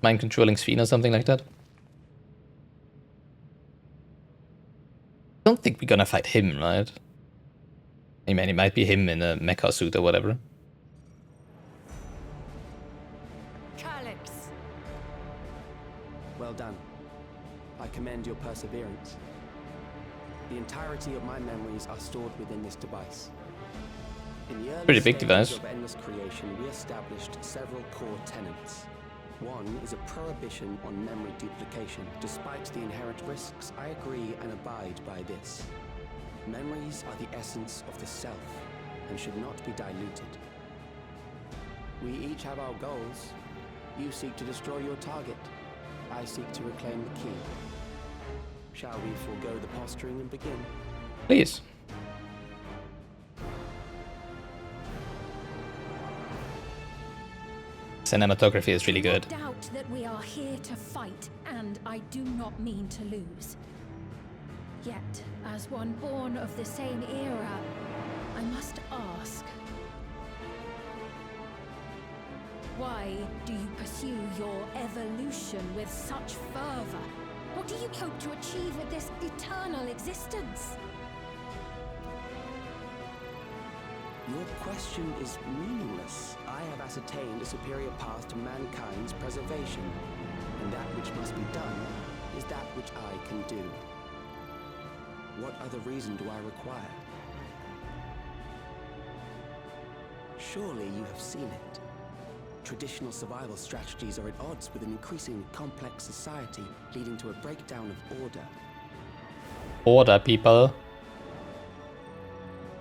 mind controlling Sphene or something like that. I don't think we're gonna fight him, right? I mean, it might be him in a mecha suit or whatever. Well done. I commend your perseverance. The entirety of my memories are stored within this device. In the early Pretty big stages device. of endless creation, we established several core tenets. One is a prohibition on memory duplication. Despite the inherent risks, I agree and abide by this. Memories are the essence of the self and should not be diluted. We each have our goals. You seek to destroy your target. I seek to reclaim the key. Shall we forego the posturing and begin? Please. Cinematography is really good. I doubt that we are here to fight, and I do not mean to lose. Yet, as one born of the same era, I must ask, why do you pursue your evolution with such fervor? What do you hope to achieve with this eternal existence? Your question is meaningless. I have ascertained a superior path to mankind's preservation, and that which must be done is that which I can do. What other reason do I require? Surely you have seen it. Traditional survival strategies are at odds with an increasingly complex society, leading to a breakdown of order. Order, people.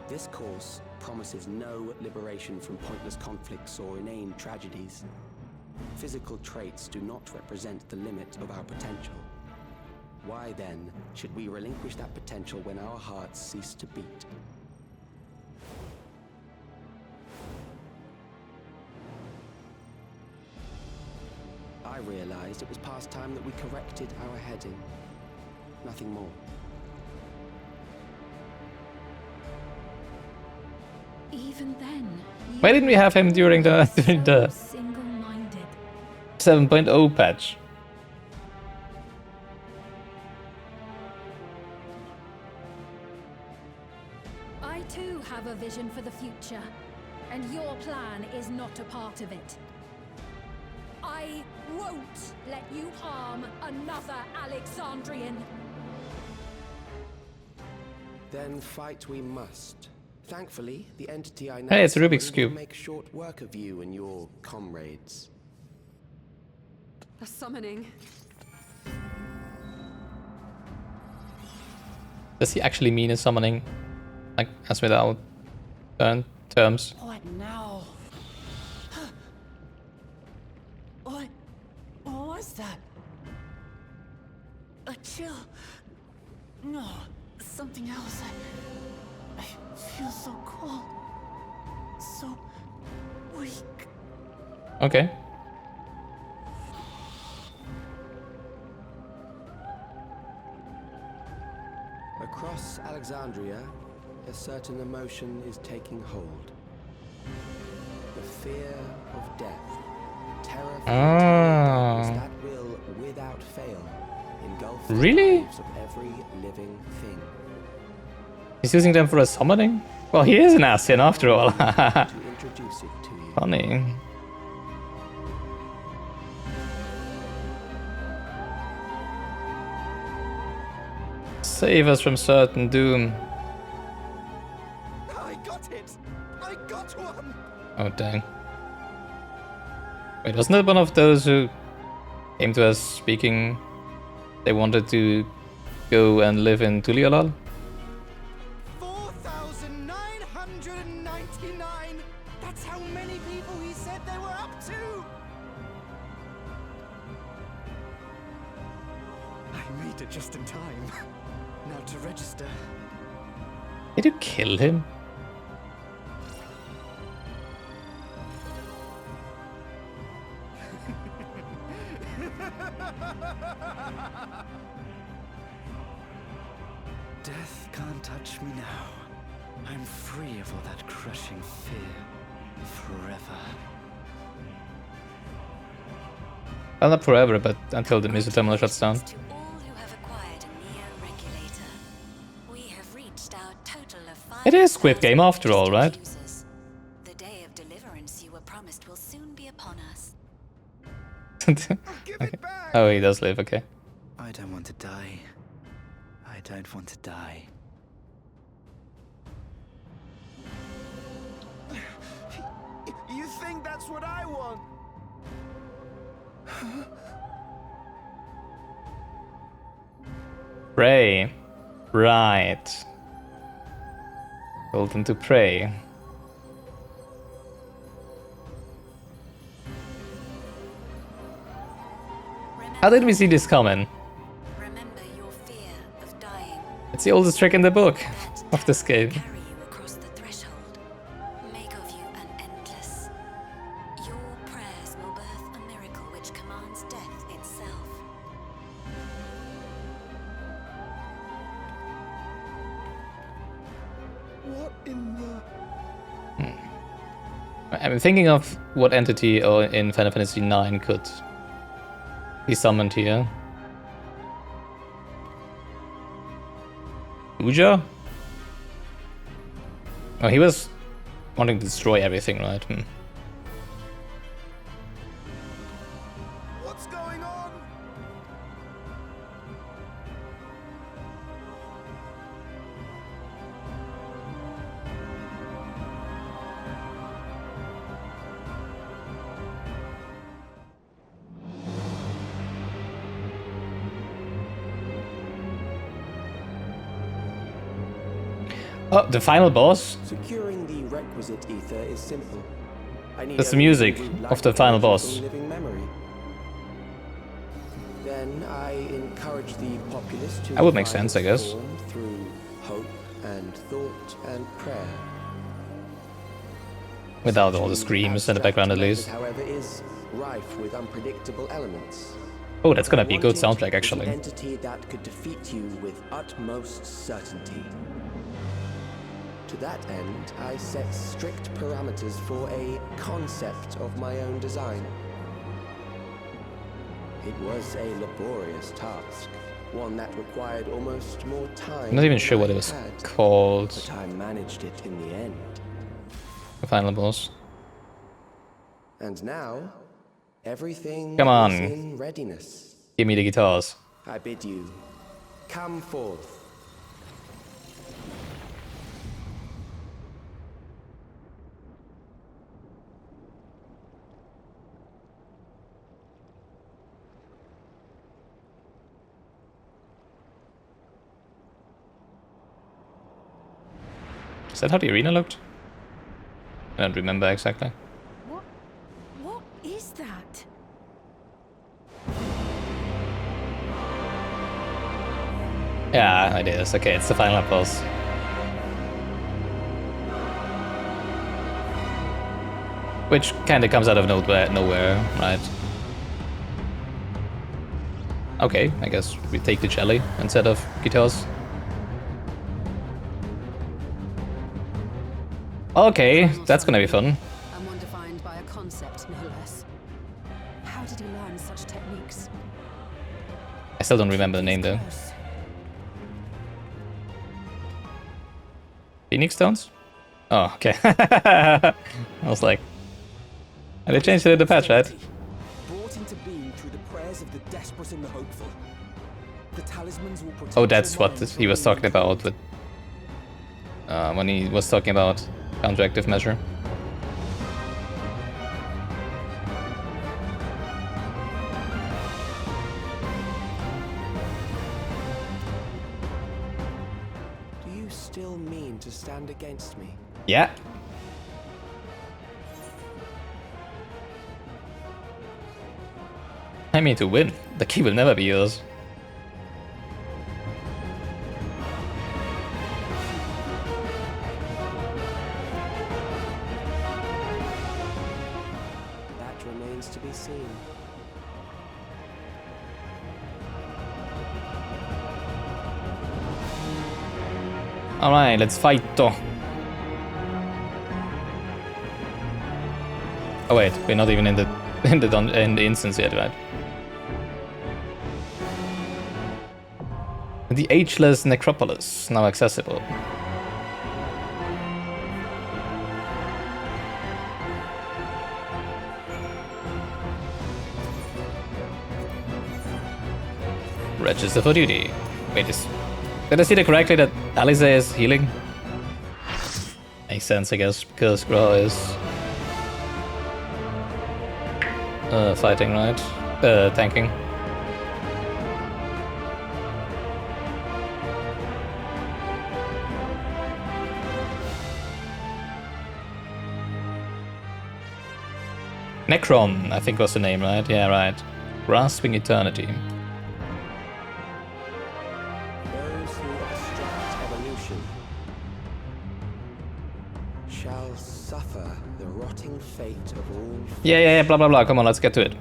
This course promises no liberation from pointless conflicts or inane tragedies. Physical traits do not represent the limit of our potential. Why then should we relinquish that potential when our hearts cease to beat? I realized it was past time that we corrected our heading. Nothing more. Even then, Why didn't we have him during the single-minded. 7.0 patch? I too have a vision for the future, and your plan is not a part of it. I won't let you harm another Alexandrian. Then fight we must. Thankfully, the entity I now Hey, it's a Rubik's summon will Cube. make short work of you and your comrades. A summoning. Does he actually mean a summoning? Like, as without terms? What now? What was that? A chill? No, something else. I feel so cold. So weak. Okay. Across Alexandria, a certain emotion is taking hold. The fear of death. Terror for that will, without fail, engulf the Really? lives of every living thing. He's using them for a summoning? Well, he is an Ascian after all. To introduce it to you. Funny. Save us from certain doom. I got it! I got one! Oh, dang. Wait, wasn't it one of those who came to us speaking they wanted to go and live in Tulialal? 4,999! That's how many people he said they were up to! I made it just in time. Now to register. Did you kill him? Death can't touch me now. I'm free of all that crushing fear. Forever. Well, not forever, but until the missile terminal shuts down. To all who have acquired a Neo-regulator, we have reached our total of It is Squid Game after all, right? users. The day of deliverance you were promised will soon be upon us. Okay. Oh, he does live, okay. I don't want to die. I don't want to die. You think that's what I want? Pray. Right. Told them to pray. How did we see this coming? Remember your fear of dying. It's the oldest trick in the book of this game. Carry you across the threshold. Make of you an endless. Your prayers will birth a miracle which commands death itself. What in the... I'm thinking of what entity in Final Fantasy IX could be summoned here. Uja? Oh, he was wanting to destroy everything, right? What's going on? Oh, the final boss? Securing the requisite ether is simple. I need That's the only music reboot of the life final energy boss. from living memory. Then I encourage the populace to That would make define sense, I its guess. form through hope and thought and prayer. Without all the screams in the background, at least. However, is rife with unpredictable elements. Oh, that's gonna be a good Wanted soundtrack, was actually. An entity that could defeat you with utmost certainty. To that end, I set strict parameters for a concept of my own design. It was a laborious task, one that required almost more time. I'm not even than sure what I it was had, called. but I managed it in the end. The final boss. And now, everything Come on. is in readiness. Give me the guitars. I bid you, come forth. Is that how the arena looked? I don't remember exactly. What is that? Yeah, it is. Okay, it's the final boss. Which kinda comes out of nowhere, right? Okay, I guess we take the jelly instead of guitars. Okay, that's gonna be fun. And one defined by a concept, no less. How did he learn such techniques? I still don't remember the name though. Close. Phoenix Stones? Oh, okay. I was like... And they changed it in the patch, right? Brought into being through the prayers of the desperate and the hopeful. The talismans will protect Oh, that's your what mind he was from talking about with... when he was talking about counteractive measure. Do you still mean to stand against me? Yeah. I mean to win. The key will never be yours. That remains to be seen. Alright, let's fight though. Oh wait, we're not even in the in the instance yet, right? The Ageless Necropolis, now accessible. Register for duty. Wait, did I see that correctly that Alice is healing? Makes sense, I guess, because Gra is fighting, right? Tanking. Necron, I think was the name, right? Yeah, right. Grasping Eternity. Those who obstruct evolution shall suffer the rotting fate of all. Yeah, blah blah blah. Come on, let's get to it.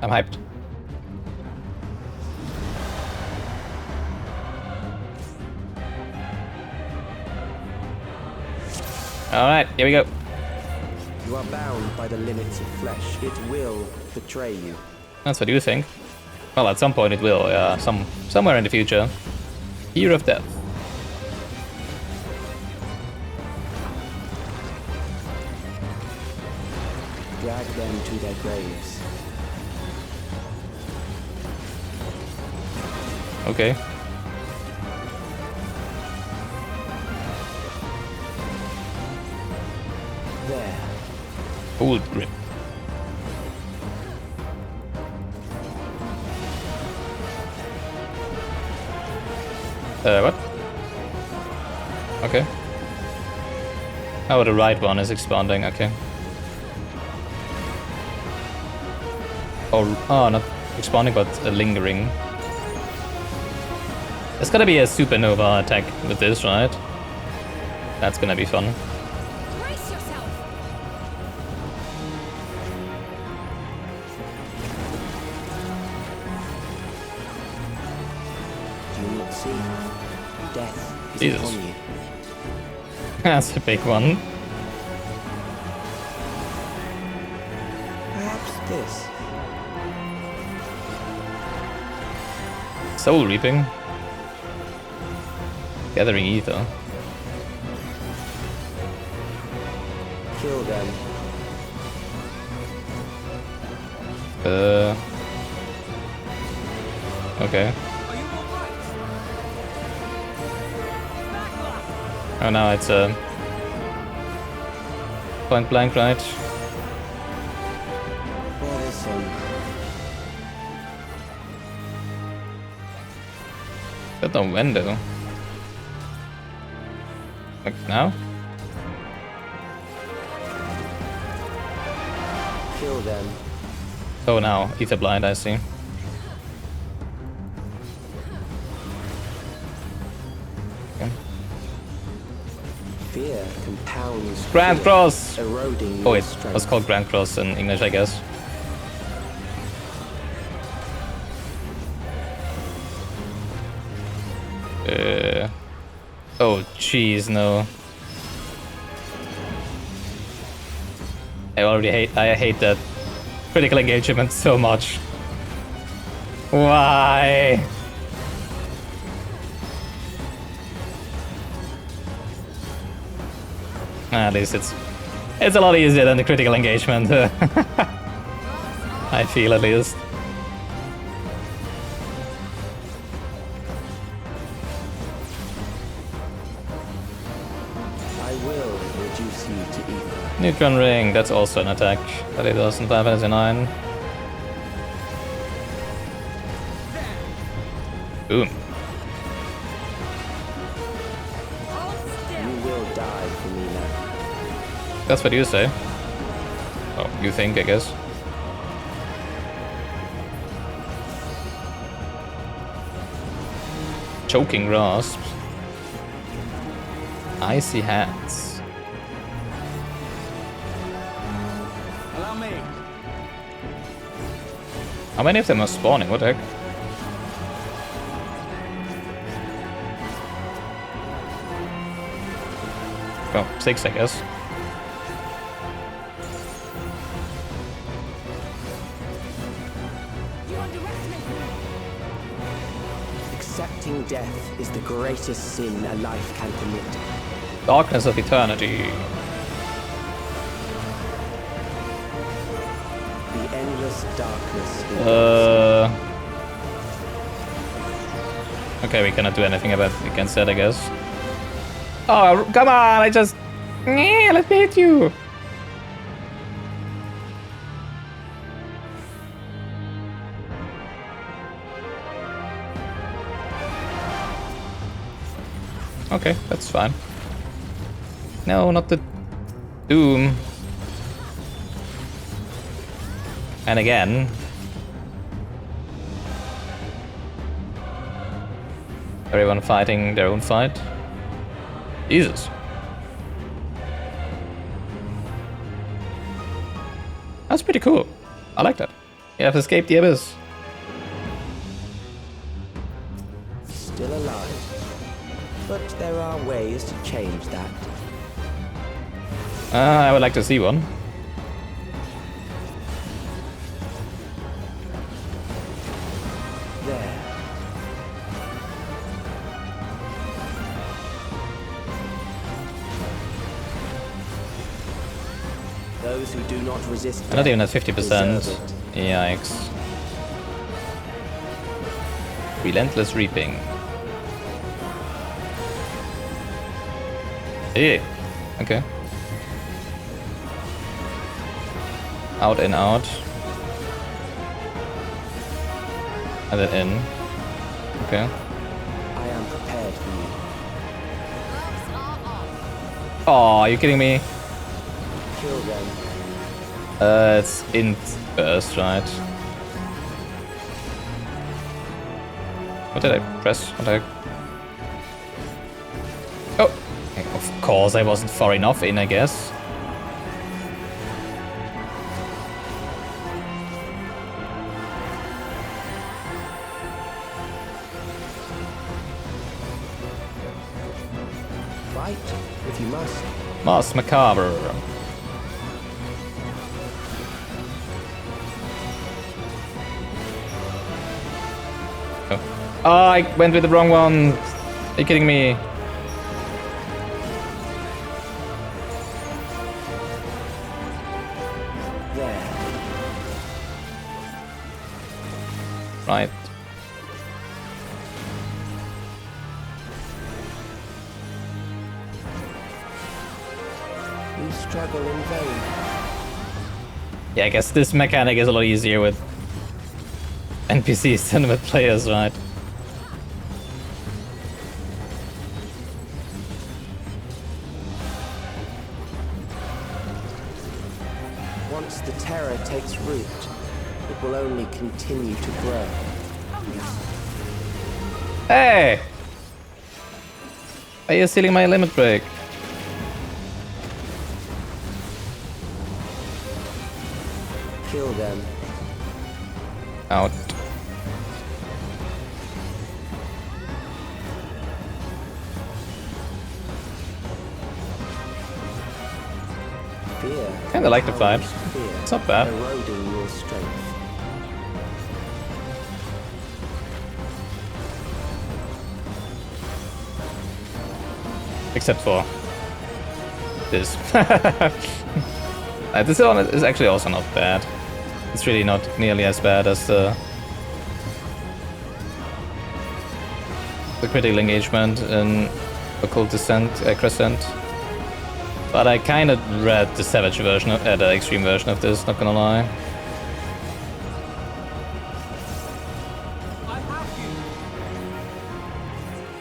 I'm hyped. Alright, here we go. You are bound by the limits of flesh. It will betray you. That's what you think. Well, at some point it will, yeah. Somewhere in the future. Year of Death. Drag them to their graves. Okay. There. Old grip. What? Okay. Oh, the right one is expanding, okay. Oh, not expanding, but lingering. There's gotta be a supernova attack with this, right? That's gonna be fun. Brace yourself! Do you not see? Death is Jesus. upon you. That's a big one. Perhaps this. Soul Reaping. Gathering Ether. Kill them. Okay. Oh, now it's point blank, right? For this one. Got no window. Like now? Kill them. Oh, now Ether Blind, I see. Okay. Fear compounds. Grand fear, Cross! Eroding Oh, your it strength. was called Grand Cross in English, I guess. Oh, jeez, no. I hate that critical engagement so much. Why? At least it's a lot easier than the critical engagement. I feel, at least. I will reduce you to ether. Neutron Ring, that's also an attack. 30,509. Boom. You will die for me now. That's what you say. Oh, you think, I guess. Choking Grasp. Icy Hands. Allow me. How many of them are spawning? What the heck? Oh, 6, I guess. Accept Fighting death is the greatest sin a life can commit. Darkness of Eternity. The endless darkness. Okay, we cannot do anything against that, I guess. Oh, come on! I just... Yeah, let me hit you! Okay, that's fine. No, not the Doom. And again. Everyone fighting their own fight. Jesus. That's pretty cool. I like that. You have escaped the abyss. Still alive. But there are ways to change that. I would like to see one. There. Those who do not resist Not even at death 50%. deserve it. Yikes. Relentless Reaping. Hey. Okay. Out and out. And then in. Okay. I am prepared for you. Oh, are you kidding me? Kill them. It's int burst, right? What did I press? What did I... Oh! Of course, I wasn't far enough in, I guess. Fight if you must. Mars Macabre. Oh, I went with the wrong one. Are you kidding me? There. Right. You struggle in vain. Yeah, I guess this mechanic is a lot easier with NPCs than with players, right? Once the terror takes root, it will only continue to grow. Hey! Are you stealing my limit break? Kill them. Out. Fear. Kinda like the fight. Fear. It's not bad. Eroding your strength. Except for this. This one is actually also not bad. It's really not nearly as bad as the critical engagement in Occult Descent, Crescent. But I kind of read the Savage version, the extreme version of this, not gonna lie.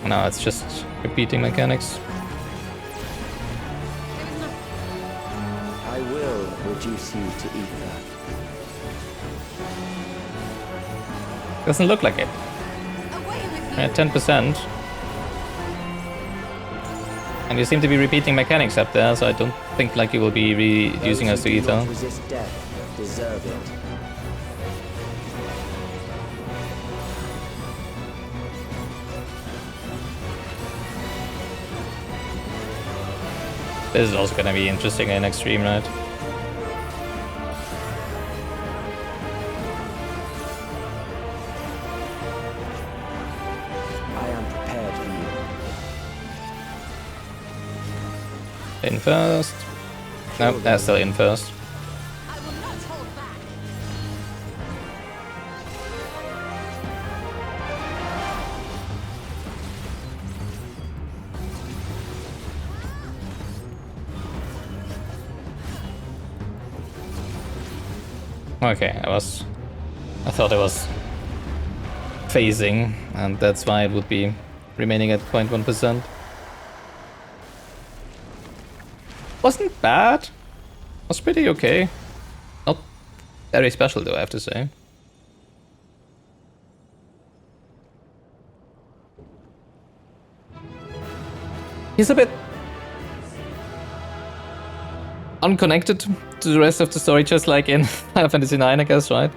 No, it's just repeating mechanics. I will reduce you to ether. Doesn't look like it. At 10%. And you seem to be repeating mechanics up there, so I don't think like you will be reducing us to Those who do ether. not resist death deserve it. This is also gonna be interesting in extreme, right? I am In first. Nope, that's still in first. I will not hold back. Okay, I thought it was phasing, and that's why it would be remaining at 0.1%. Wasn't bad. Was pretty okay. Not very special though, I have to say. He's a bit unconnected to the rest of the story, just like in Final Fantasy IX, I guess, right?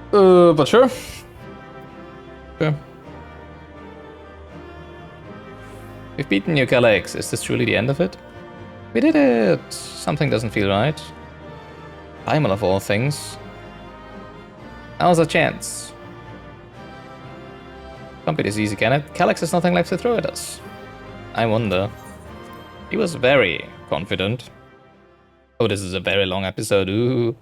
But sure. Sure. We've beaten New Galax. Is this truly the end of it? We did it! Something doesn't feel right. Primal of all things. Now's our chance. Can't be this easy, can it? Galax has nothing left to throw at us. I wonder. He was very confident. Oh, this is a very long episode. Ooh.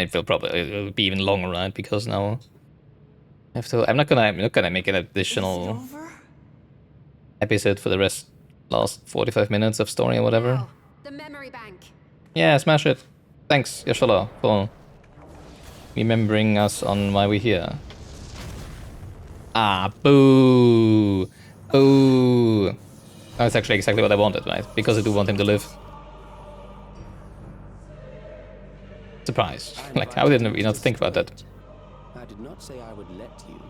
It'll be even longer, right? Because now I have to. I'm not gonna make an additional episode for the last 45 minutes of story or whatever. Now, the memory bank. Yeah, smash it. Thanks, Yashala, for remembering us on why we're here. Ah, boo, boo. That's actually exactly what I wanted, right? Because I do want him to live. Surprised. Like, how didn't we not think about that? I did not say I would let you.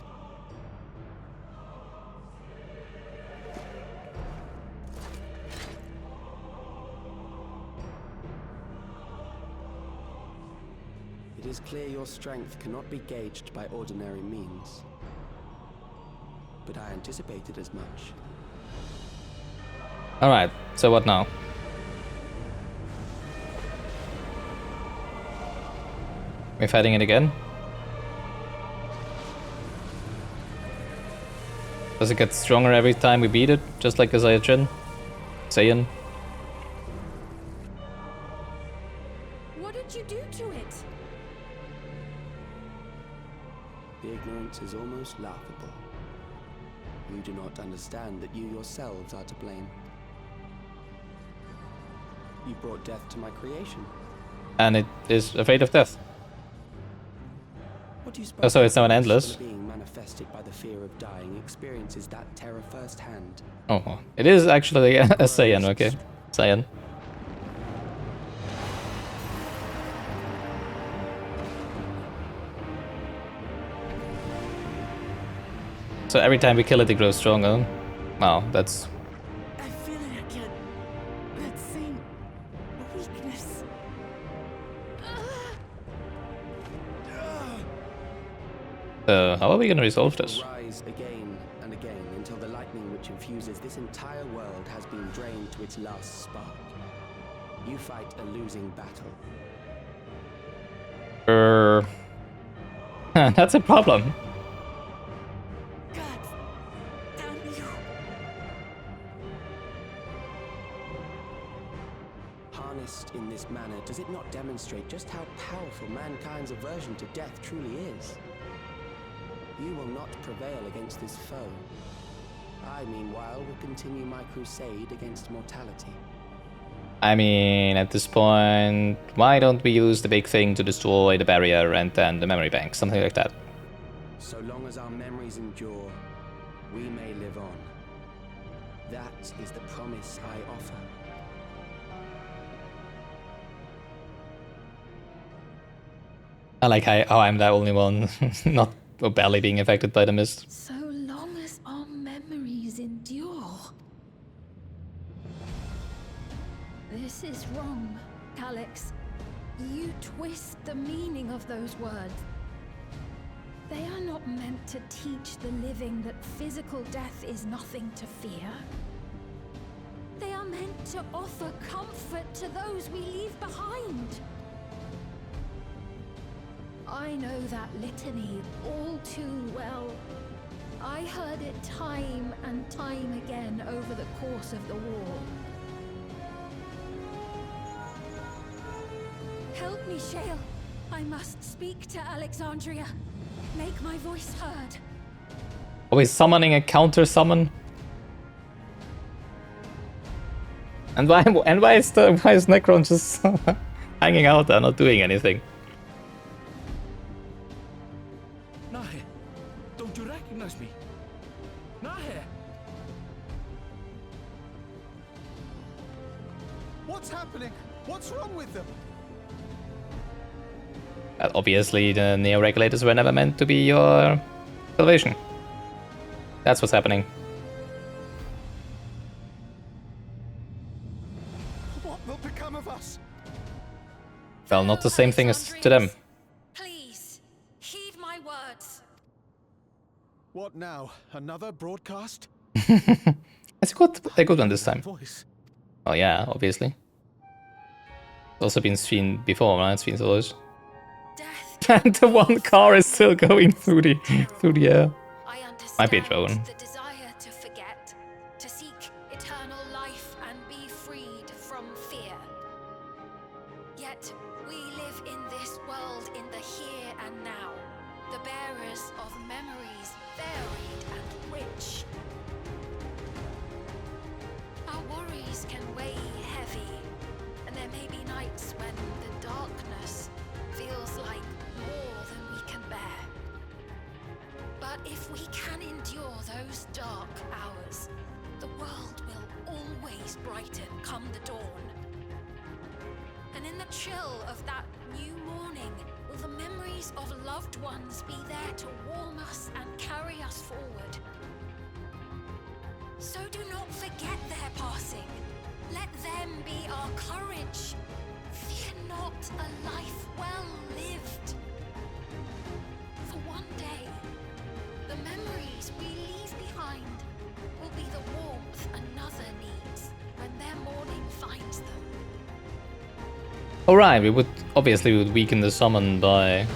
It is clear your strength cannot be gauged by ordinary means. But I anticipated as much. Alright, so what now? We're fighting it again? Does it get stronger every time we beat it? Just like Saiyan? What did you do to it? The ignorance is almost laughable. You do not understand that you yourselves are to blame. You brought death to my creation. And it is afraid of death. What do you Oh, so it's now an endless? being manifested by the fear of dying experiences that terror firsthand. Oh, it is actually a Saiyan, okay. Saiyan. So every time we kill it, it grows stronger. Wow, that's... I feel it again. That same weakness. how are we gonna resolve this? Rise again and again until the lightning which infuses this entire world has been drained to its last spark. You fight a losing battle. That's a problem. God damn you. Harnessed in this manner, does it not demonstrate just how powerful mankind's aversion to death truly is? You will not prevail against this foe. I, meanwhile, will continue my crusade against mortality. I mean, at this point, why don't we use the big thing to destroy the barrier and then the memory bank? Something like that. So long as our memories endure, we may live on. That is the promise I offer. I like how I'm the only one not or barely being affected by the mist. So long as our memories endure. This is wrong, Alex. You twist the meaning of those words. They are not meant to teach the living that physical death is nothing to fear. They are meant to offer comfort to those we leave behind. I know that litany all too well. I heard it time and time again over the course of the war. Help me, Shale. I must speak to Alexandria. Make my voice heard. Always summoning a counter summon. And why is Necron just hanging out there, not doing anything? Nahe, don't you recognize me? Nahe! What's happening? What's wrong with them? Obviously, the Neo-Regulators were never meant to be your salvation. That's what's happening. What will become of us? Well, not the same thing as to them. Please, heed my words. What now? Another broadcast? It's a good one this time. Voice. Oh yeah, obviously. It's also been seen before, right? It's been those. Death. And the one car is still going through the air. I understand Might be a drone. the desire to forget, to seek eternal life and be freed from fear. Yet we live in this world in the here and now, the bearers of memories varied and rich. Our worries can weigh heavy, and there may be nights when the darkness feels like more than we can bear. But if we can endure those dark hours, the world will always brighten come the dawn. And in the chill of that new morning, will the memories of loved ones be there to warm us and carry us forward? So do not forget their passing. Let them be our courage. Fear not a life well lived. For one day, the memories we leave behind will be the warmth another needs when their morning finds them. Alright, we would weaken the summon by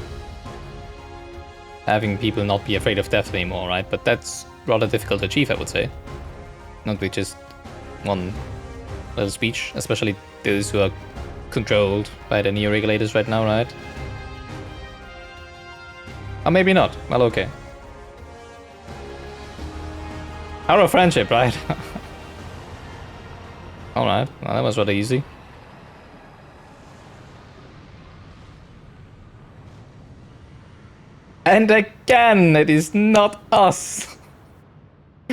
having people not be afraid of death anymore, right? But that's rather difficult to achieve, I would say. Not with just one little speech, especially those who are controlled by the Neo-Regulators right now, right? Or maybe not. Well, okay. Power of friendship, right? Alright, well, that was rather easy. And again, it is not us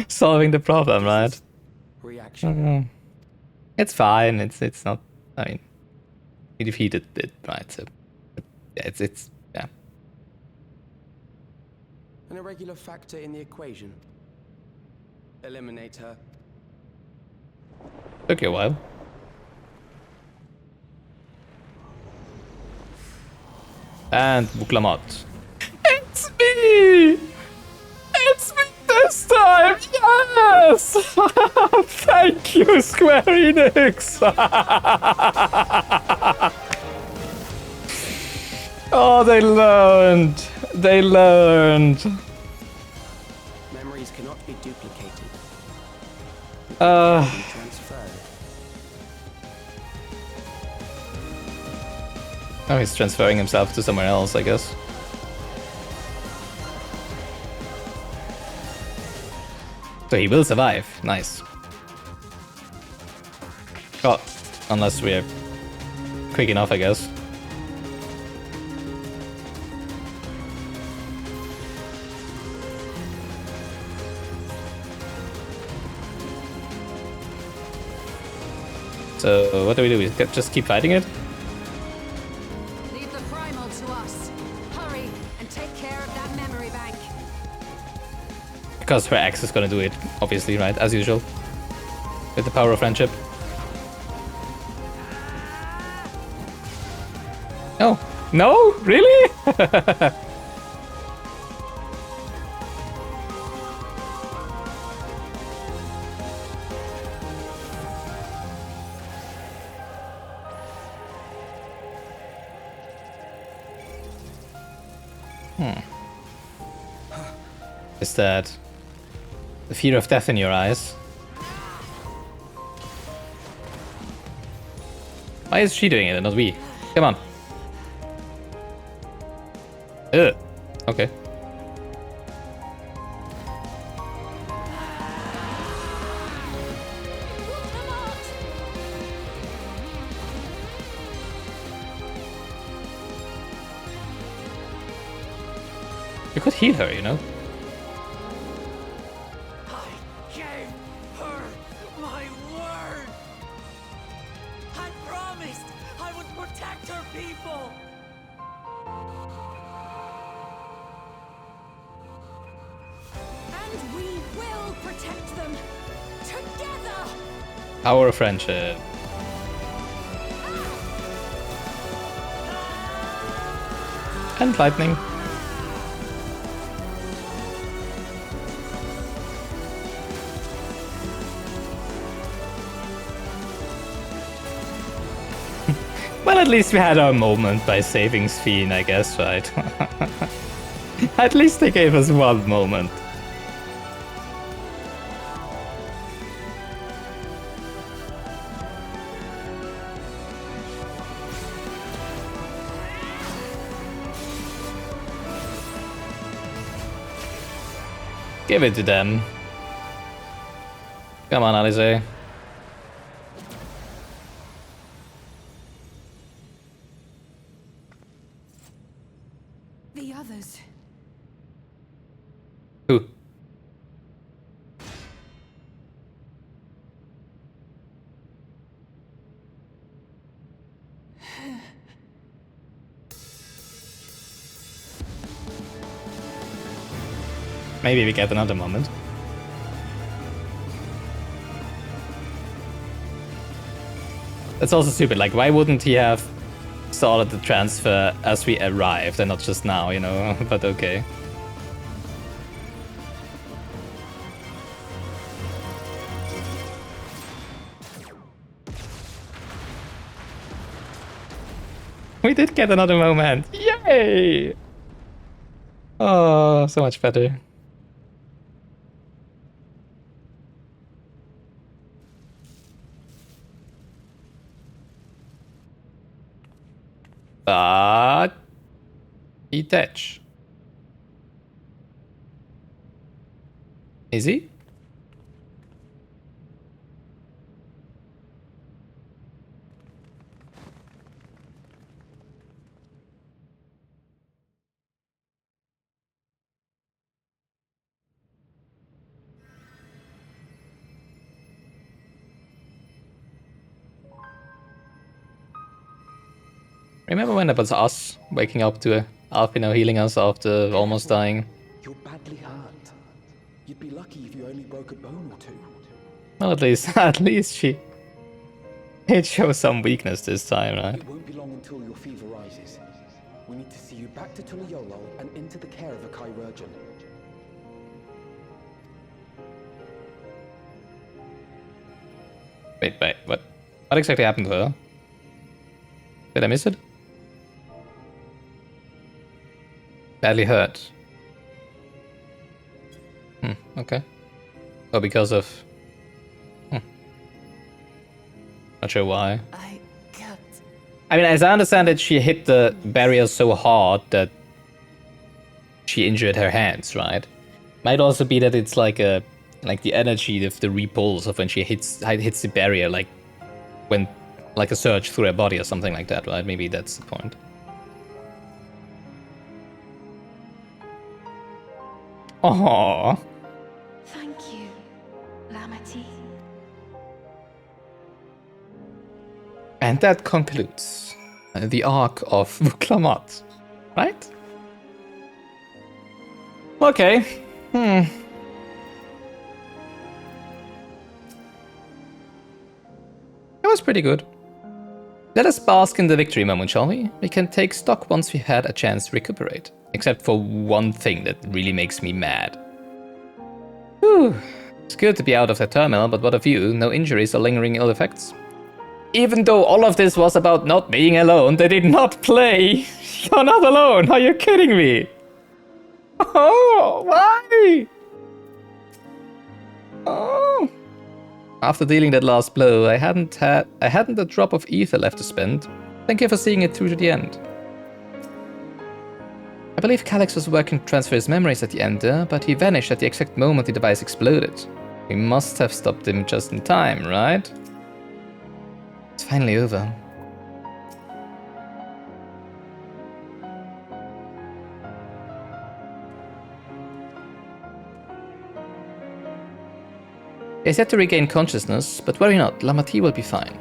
solving the problem, right? Reaction. It's fine. It's not. I mean, we defeated it, right? So yeah, it's yeah. An irregular factor in the equation. Eliminate her. Took you a while. And Buklamat. It's me! It's me this time! Yes! Thank you, Square Enix! Oh, they learned! They learned! Memories cannot be duplicated. Be transferred. Oh, he's transferring himself to somewhere else, I guess. So he will survive. Nice. Oh, unless we're quick enough, I guess. So what do? We just keep fighting it? Leave the primal to us. Hurry and take care of that memory bank. Because her ex is gonna do it, obviously, right? As usual. With the power of friendship. No. No? Really? Is that the fear of death in your eyes? Why is she doing it and not we? Come on. Ugh. Okay. You could heal her, you know? I gave her my word! I promised I would protect her people! And we will protect them together. Our friendship. And lightning. Well, at least we had our moment by saving Sphene, I guess, right? At least they gave us one moment. Give it to them. Come on, Alize. The others. Who? Maybe we get another moment. That's also stupid. Like, why wouldn't he have started the transfer as we arrived and not just now, you know? But okay. We did get another moment. Yay! Oh, so much better. But detach. Is he? Remember when it was us waking up to Alpino healing us after almost dying? You're badly hurt. You'd be lucky if you only broke a bone or two. Well, at least she did show some weakness this time, right? It won't be long until your fever rises. We need to see you back to Tulayolo and into the care of a chirurgeon. Wait, what? What exactly happened to her? Did I miss it? Badly hurt. Okay. Oh, because of... Not sure why. I mean, as I understand it, she hit the barrier so hard that she injured her hands, right? Might also be that it's like the energy of the repulse of when she hits the barrier, like when like a surge through her body or something like that, right? Maybe that's the point. Aww. Thank you, Lamity. And that concludes the arc of Vuklamat, right? Okay. That was pretty good. Let us bask in the victory moment, shall we? We can take stock once we had a chance to recuperate. Except for one thing that really makes me mad. Whew. It's good to be out of the turmoil, but what of you? No injuries or lingering ill effects? Even though all of this was about not being alone, they did not play. You're not alone. Are you kidding me? Oh, why? Oh. After dealing that last blow, I hadn't a drop of ether left to spend. Thank you for seeing it through to the end. I believe Calyx was working to transfer his memories at the end there, but he vanished at the exact moment the device exploded. We must have stopped him just in time, right? It's finally over. He has yet to regain consciousness, but worry not, Lamati will be fine.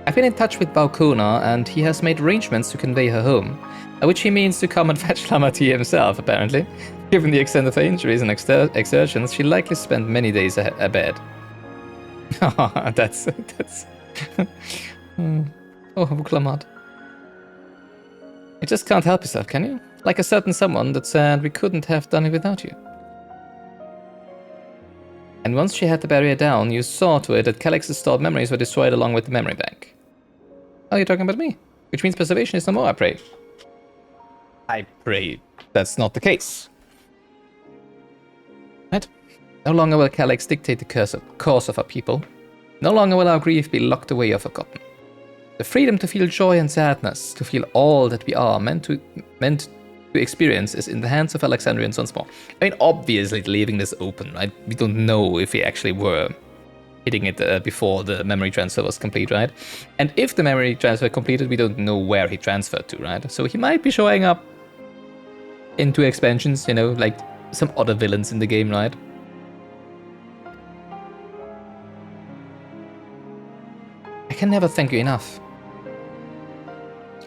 I've been in touch with Baukona, and he has made arrangements to convey her home, by which he means to come and fetch Lamati himself, apparently. Given the extent of her injuries and exertions, she'll likely spend many days abed. that's... Oh, Vuklamat. You just can't help yourself, can you? Like a certain someone that said we couldn't have done it without you. And once she had the barrier down, you saw to it that Calyx's stored memories were destroyed along with the memory bank. Oh, you're talking about me? Which means preservation is no more, I pray. I pray that's not the case. Right? No longer will Calyx dictate the course of our people. No longer will our grief be locked away or forgotten. The freedom to feel joy and sadness, to feel all that we are meant to experience, is in the hands of Alexandrians once more. I mean, obviously leaving this open, right? We don't know if we actually were hitting it before the memory transfer was complete, right? And if the memory transfer completed, we don't know where he transferred to, right? So he might be showing up in 2 expansions, you know, like some other villains in the game, right? I can never thank you enough.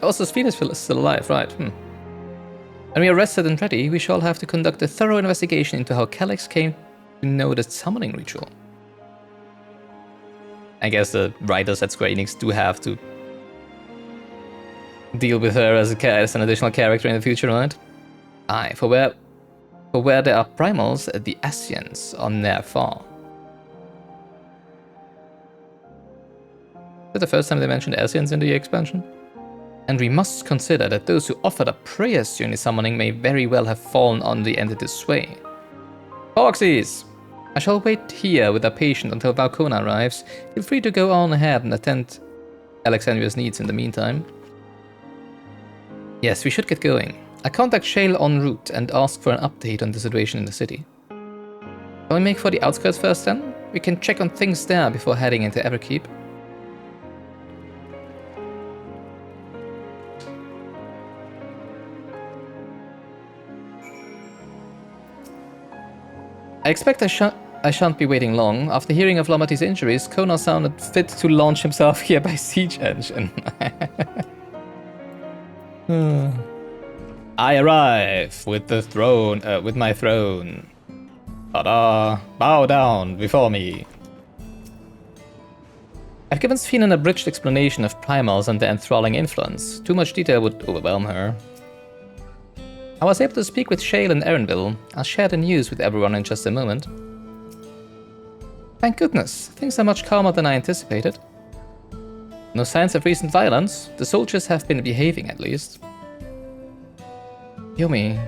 Also, Sphene is still alive, right? When we are rested and ready, we shall have to conduct a thorough investigation into how Calyx came to know the summoning ritual. I guess the writers at Square Enix do have to deal with her as an additional character in the future, right? Aye, for where there are primals, the Ascians are near far. Is that the first time they mentioned Ascians in the expansion? And we must consider that those who offered up prayers during the summoning may very well have fallen on the entity's sway. Foxies! I shall wait here with our patient until Valkona arrives. Feel free to go on ahead and attend Alexandria's needs in the meantime. Yes, we should get going. I'll contact Shale en route and ask for an update on the situation in the city. Shall we make for the outskirts first then? We can check on things there before heading into Everkeep. I expect I shan't be waiting long. After hearing of Lamati's injuries, Kona sounded fit to launch himself here by siege engine. I arrive with the throne, with my throne. Ta-da! Bow down before me. I've given Sphene an abridged explanation of primals and their enthralling influence. Too much detail would overwhelm her. I was able to speak with Shale and Erenville. I'll share the news with everyone in just a moment. Thank goodness, things are much calmer than I anticipated. No signs of recent violence. The soldiers have been behaving, at least. Yomi,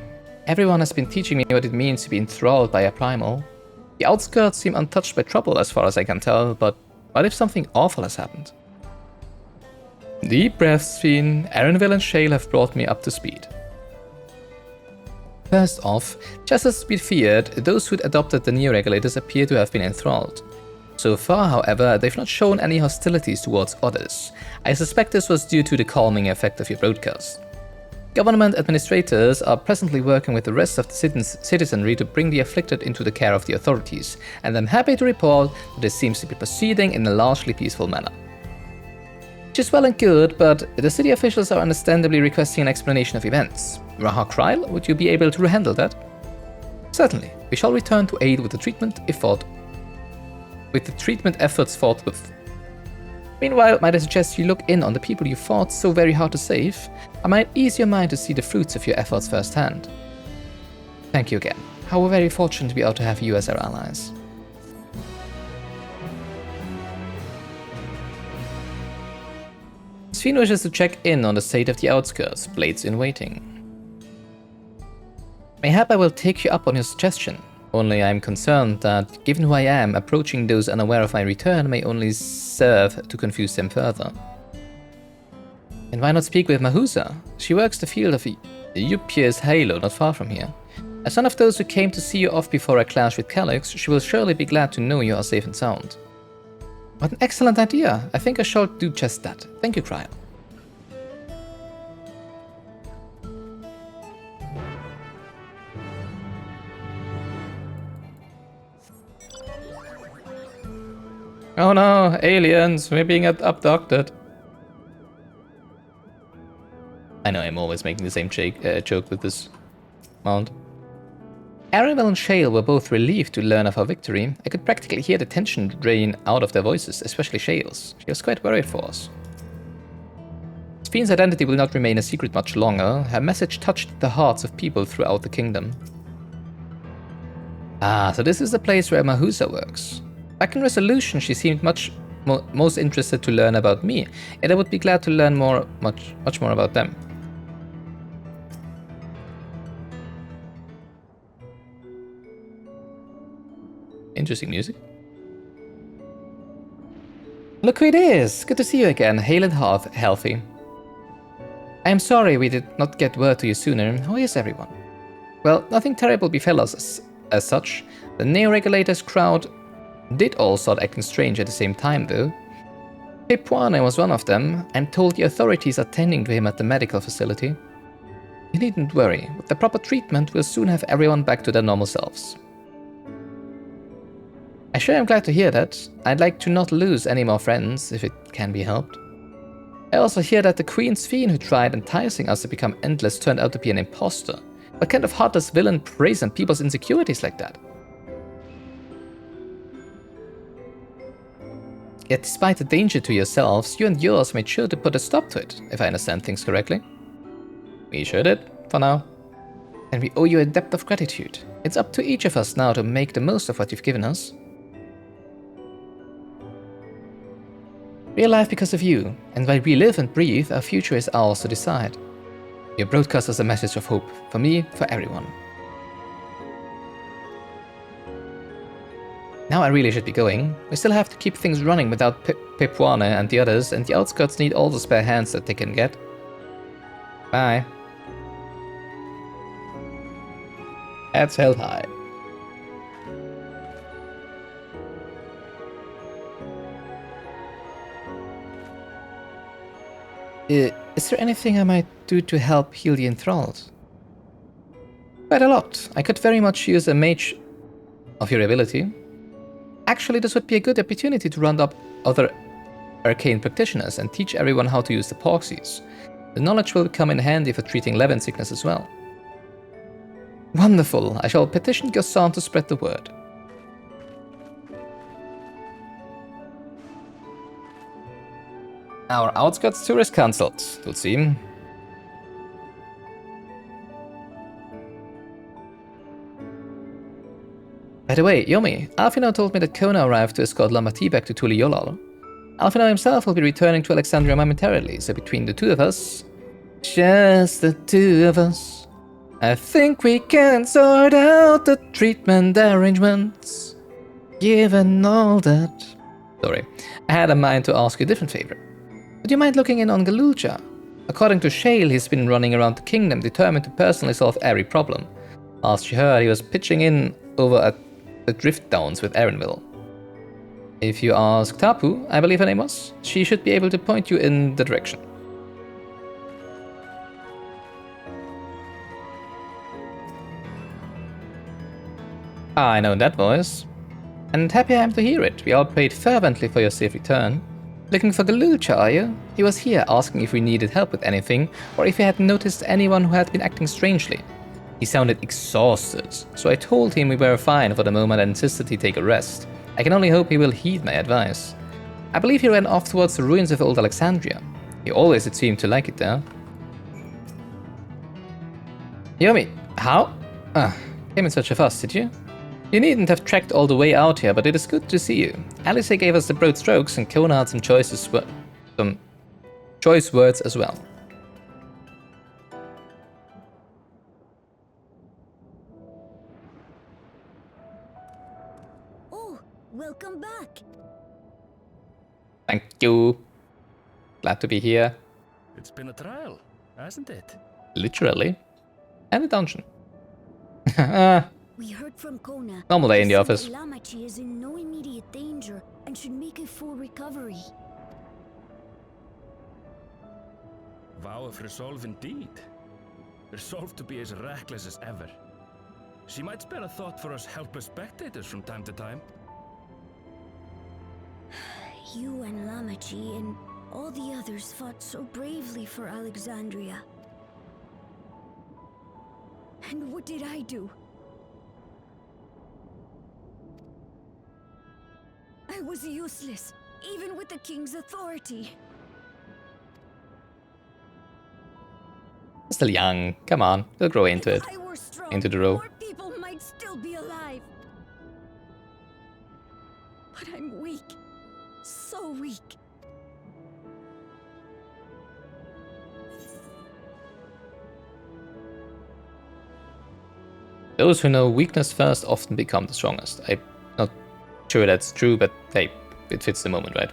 everyone has been teaching me what it means to be enthralled by a primal. The outskirts seem untouched by trouble as far as I can tell, but what if something awful has happened? Deep breaths, Sphene. Erenville and Shale have brought me up to speed. First off, just as we feared, those who'd adopted the Neo-Regulators appear to have been enthralled. So far, however, they've not shown any hostilities towards others. I suspect this was due to the calming effect of your broadcast. Government administrators are presently working with the rest of the citizenry to bring the afflicted into the care of the authorities, and I'm happy to report that this seems to be proceeding in a largely peaceful manner. Which is well and good, but the city officials are understandably requesting an explanation of events. Raha Kryl, would you be able to handle that? Certainly. We shall return to aid with the treatment efforts forthwith. Meanwhile, might I suggest you look in on the people you fought so very hard to save? I might ease your mind to see the fruits of your efforts firsthand. Thank you again. How we're very fortunate to be able to have you as our allies. Sphene wishes to check in on the state of the outskirts, blades in waiting. Mayhap I will take you up on your suggestion. Only I am concerned that, given who I am, approaching those unaware of my return may only serve to confuse them further. And why not speak with Mahusa? She works the field of Yupier's Halo not far from here. As one of those who came to see you off before a clash with Calyx, she will surely be glad to know you are safe and sound. What an excellent idea! I think I shall do just that. Thank you, Cryo. Oh no, aliens, we're being abducted. I know I'm always making the same joke with this mount. Arenville and Shale were both relieved to learn of our victory. I could practically hear the tension drain out of their voices, especially Shale's. She was quite worried for us. Fiend's identity will not remain a secret much longer. Her message touched the hearts of people throughout the kingdom. Ah, so this is the place where Mahusa works. Back in Resolution, she seemed most interested to learn about me, and I would be glad to learn much more about them. Interesting music. Look who it is! Good to see you again, hale and healthy. I am sorry we did not get word to you sooner. How is everyone? Well, nothing terrible befell us as such. The Neo-Regulators crowd did all start acting strange at the same time, though. Pepuane was one of them. I'm told the authorities are tending to him at the medical facility. You needn't worry. With the proper treatment, we'll soon have everyone back to their normal selves. I sure am glad to hear that. I'd like to not lose any more friends, if it can be helped. I also hear that the Queen's Fiend who tried enticing us to become endless turned out to be an imposter. What kind of heartless villain preys on people's insecurities like that? Yet despite the danger to yourselves, you and yours made sure to put a stop to it, if I understand things correctly. We sure did, for now. And we owe you a debt of gratitude. It's up to each of us now to make the most of what you've given us. We're alive because of you, and while we live and breathe, our future is ours to decide. Your broadcast is a message of hope, for me, for everyone. Now I really should be going. We still have to keep things running without Pepuane and the others, and the outskirts need all the spare hands that they can get. Bye. Heads held high. Is there anything I might do to help heal the enthralled? Quite a lot. I could very much use a mage of your ability. Actually, this would be a good opportunity to round up other arcane practitioners and teach everyone how to use the proxies. The knowledge will come in handy for treating Levin sickness as well. Wonderful. I shall petition Gassan to spread the word. Our outskirts tour is cancelled, it would seem. By the way, Yomi, Alfino told me that Kona arrived to escort Lamati back to Tuliolal. Alfino himself will be returning to Alexandria momentarily, so between the two of us... Just the two of us. I think we can sort out the treatment arrangements. Given all that... Sorry, I had a mind to ask you a different favor. Would you mind looking in on Galulja? According to Shale, he's been running around the kingdom determined to personally solve every problem. Last you heard, he was pitching in over at the Drift Downs with Arenville. If you ask Tapu, I believe her name was, she should be able to point you in the direction. I know that voice. And happy I am to hear it. We all prayed fervently for your safe return. Looking for Galulcha, are you? He was here asking if we needed help with anything, or if we had noticed anyone who had been acting strangely. He sounded exhausted, so I told him we were fine for the moment and insisted he take a rest. I can only hope he will heed my advice. I believe he ran off towards the ruins of old Alexandria. He always did seem to like it there. Yomi, how? Came in such a fuss, did you? You needn't have trekked all the way out here, but it is good to see you. Alice gave us the broad strokes, and Kona had some choice words as well. Welcome back. Thank you. Glad to be here. It's been a trial, hasn't it? Literally. And a dungeon. We heard from Kona. Normal day in the He said office. that Lamachi is in no immediate danger and should make a full recovery. Vow of resolve indeed. Resolved to be as reckless as ever. She might spare a thought for us helpless spectators from time to time. You and Lamachi and all the others fought so bravely for Alexandria. And what did I do? I was useless, even with the king's authority. Still young. Come on. We'll grow into it. If I were strong, Into the role. more people might still be alive. But I'm weak. So weak. Those who know weakness first often become the strongest. I'm not sure that's true, but hey, it fits the moment, right?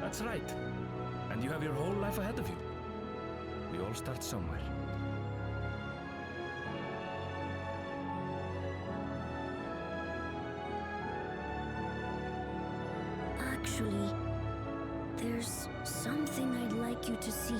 That's right. And you have your whole life ahead of you. We all start somewhere. Actually, there's something I'd like you to see.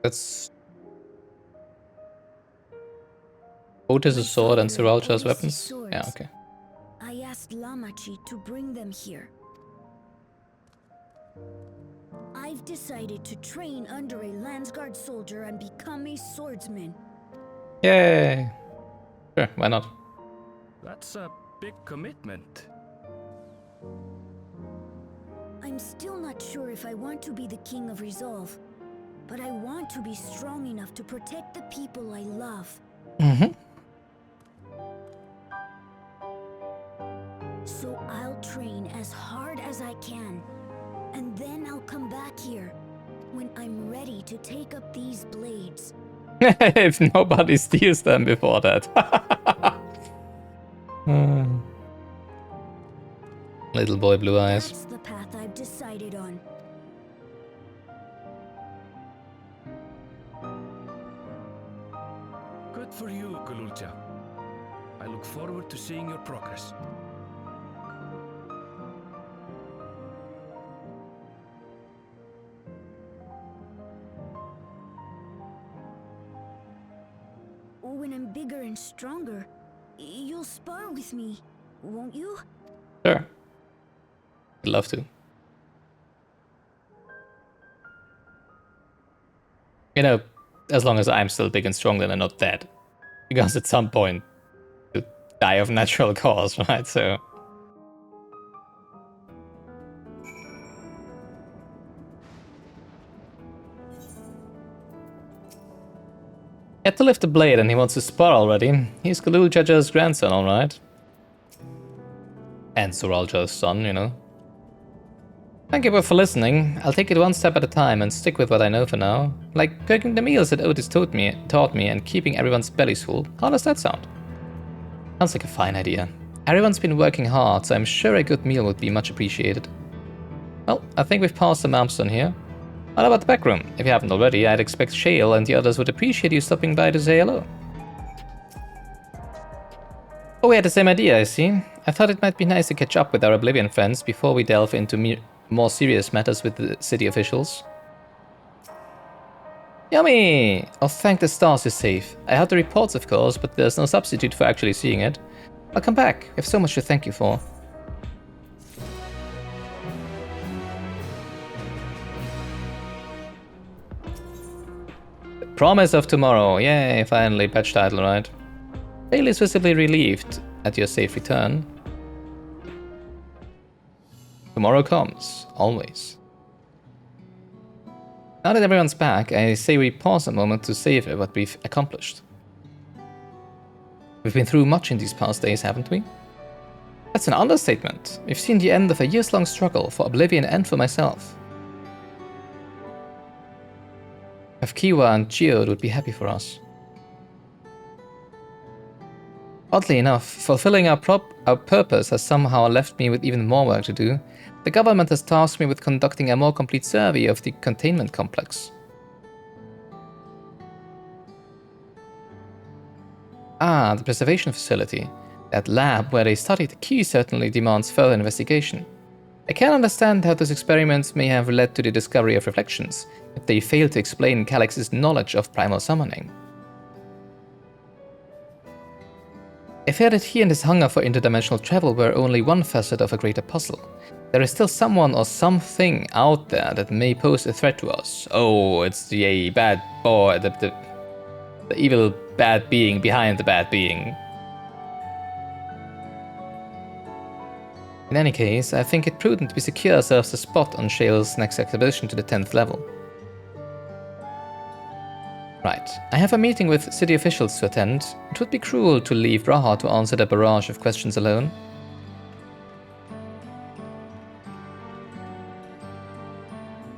That's... Otis' sword and Siralcha's weapons? Yeah, okay. I asked Lamachi to bring them here. I've decided to train under a Landsguard soldier and become a swordsman. Yay! Sure, why not? That's a big commitment. I'm still not sure if I want to be the King of Resolve, but I want to be strong enough to protect the people I love. Mm-hmm. So I'll train as hard as I can, and then I'll come back here when I'm ready to take up these blades. If nobody steals them before that. Little boy blue eyes. That's the path I've decided on. Good for you, Gululcha. I look forward to seeing your progress. When I'm bigger and stronger, you'll spar with me, won't you? Sure. I'd love to. You know, as long as I'm still big and strong, then I'm not dead. Because at some point, you die of natural cause, right? So... He had to lift the blade and he wants to spar already. He's Galul Jaja's grandson, alright. And Suralja's son, you know. Thank you both for listening. I'll take it one step at a time and stick with what I know for now. Like cooking the meals that Otis taught me and keeping everyone's bellies full. How does that sound? Sounds like a fine idea. Everyone's been working hard, so I'm sure a good meal would be much appreciated. Well, I think we've passed the milestone here. What about the back room? If you haven't already, I'd expect Shale and the others would appreciate you stopping by to say hello. Oh, we had the same idea, I see. I thought it might be nice to catch up with our Oblivion friends before we delve into more serious matters with the city officials. Yummy! Oh, thank the stars you're safe. I heard the reports, of course, but there's no substitute for actually seeing it. I'll come back. We have so much to thank you for. The promise of tomorrow. Yay, finally, patch title, right? Bailey is visibly relieved at your safe return. Tomorrow comes, always. Now that everyone's back, I say we pause a moment to savor what we've accomplished. We've been through much in these past days, haven't we? That's an understatement. We've seen the end of a years-long struggle for Oblivion and for myself. If Kiwa and Geode would be happy for us. Oddly enough, fulfilling our purpose has somehow left me with even more work to do. The government has tasked me with conducting a more complete survey of the containment complex. Ah, the preservation facility. That lab where they studied the key certainly demands further investigation. I can understand how those experiments may have led to the discovery of reflections, if they fail to explain Calyx's knowledge of primal summoning. I fear that he and his hunger for interdimensional travel were only one facet of a greater puzzle. There is still someone or something out there that may pose a threat to us. Oh, it's the bad boy, the evil bad being behind the bad being. In any case, I think it prudent we secure ourselves a spot on Shale's next expedition to the 10th level. Right, I have a meeting with city officials to attend. It would be cruel to leave Raha to answer the barrage of questions alone.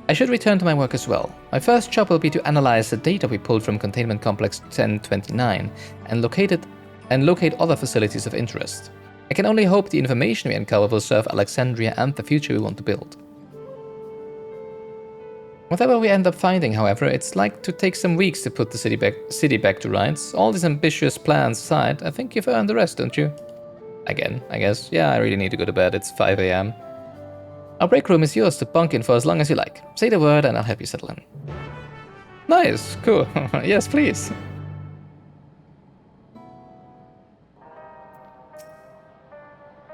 I should return to my work as well. My first job will be to analyze the data we pulled from Containment Complex 1029 and locate other facilities of interest. I can only hope the information we uncover will serve Alexandria and the future we want to build. Whatever we end up finding, however, it's like to take some weeks to put the city back to rights. All these ambitious plans aside, I think you've earned the rest, don't you? Again, I guess. Yeah, I really need to go to bed. It's 5 AM. Our break room is yours to bunk in for as long as you like. Say the word and I'll help you settle in. Nice, cool. Yes, please.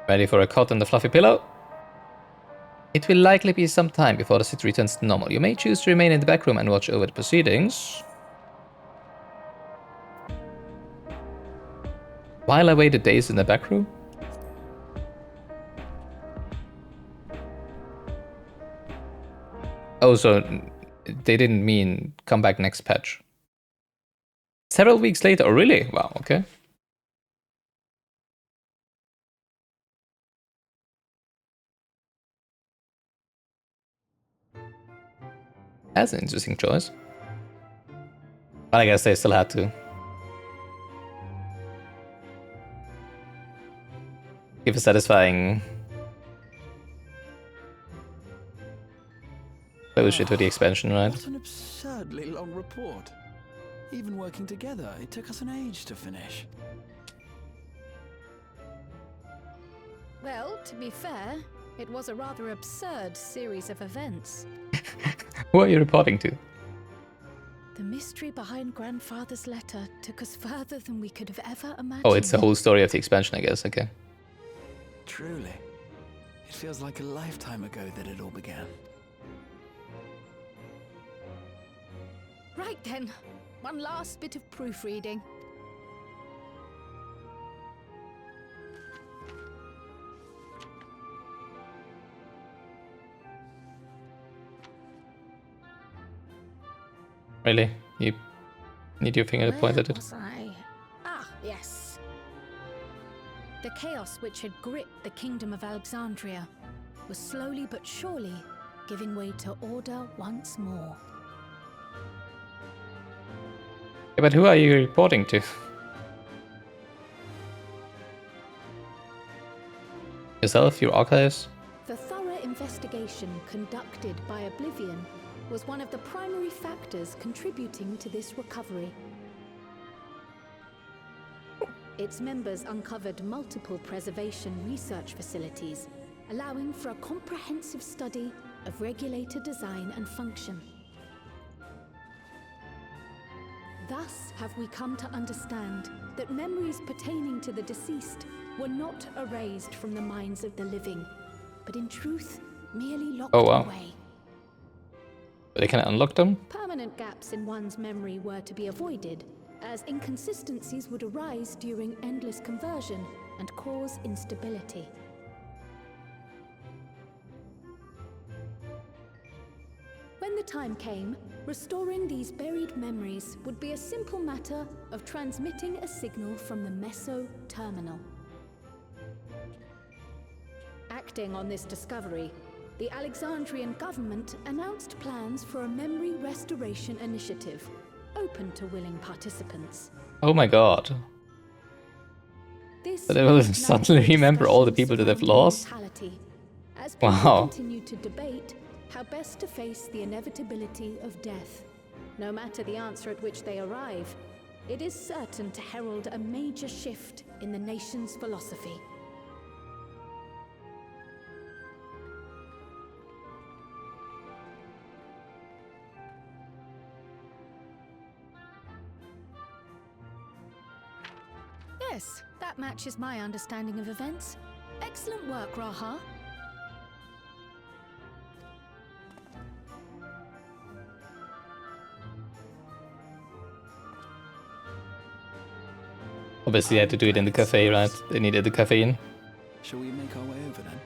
Ready for a cot and a fluffy pillow? It will likely be some time before the city returns to normal. You may choose to remain in the back room and watch over the proceedings. While I wait the days in the back room? Oh, so they didn't mean come back next patch. Several weeks later, oh really? Wow, okay. That's an interesting choice. But I guess they still had to give a satisfying closure to the expansion, right? What an absurdly long report. Even working together, it took us an age to finish. Well, to be fair, it was a rather absurd series of events. Who are you reporting to? The mystery behind Grandfather's letter took us further than we could have ever imagined. Oh, it's the whole story of the expansion, I guess, okay. Truly. It feels like a lifetime ago that it all began. Right then, one last bit of proofreading. Really? You need your finger to point at it? Was I? Ah, yes. The chaos which had gripped the kingdom of Alexandria was slowly but surely giving way to order once more. Yeah, but who are you reporting to? Yourself? Your archives? The thorough investigation conducted by Oblivion was one of the primary factors contributing to this recovery. Its members uncovered multiple preservation research facilities, allowing for a comprehensive study of regulator design and function. Thus have we come to understand that memories pertaining to the deceased were not erased from the minds of the living, but in truth, merely locked away. But they can unlock them? Permanent gaps in one's memory were to be avoided, as inconsistencies would arise during endless conversion and cause instability. When the time came, restoring these buried memories would be a simple matter of transmitting a signal from the Meso-Terminal. Acting on this discovery, the Alexandrian government announced plans for a memory restoration initiative, open to willing participants. Oh my god. This But they will suddenly remember all the people that they've lost? As people Wow. continue to debate how best to face the inevitability of death. No matter the answer at which they arrive, it is certain to herald a major shift in the nation's philosophy. Yes, that matches my understanding of events. Excellent work, Raha. Obviously, they had to do it in the cafe, right? They needed the caffeine. Shall we make our way over then?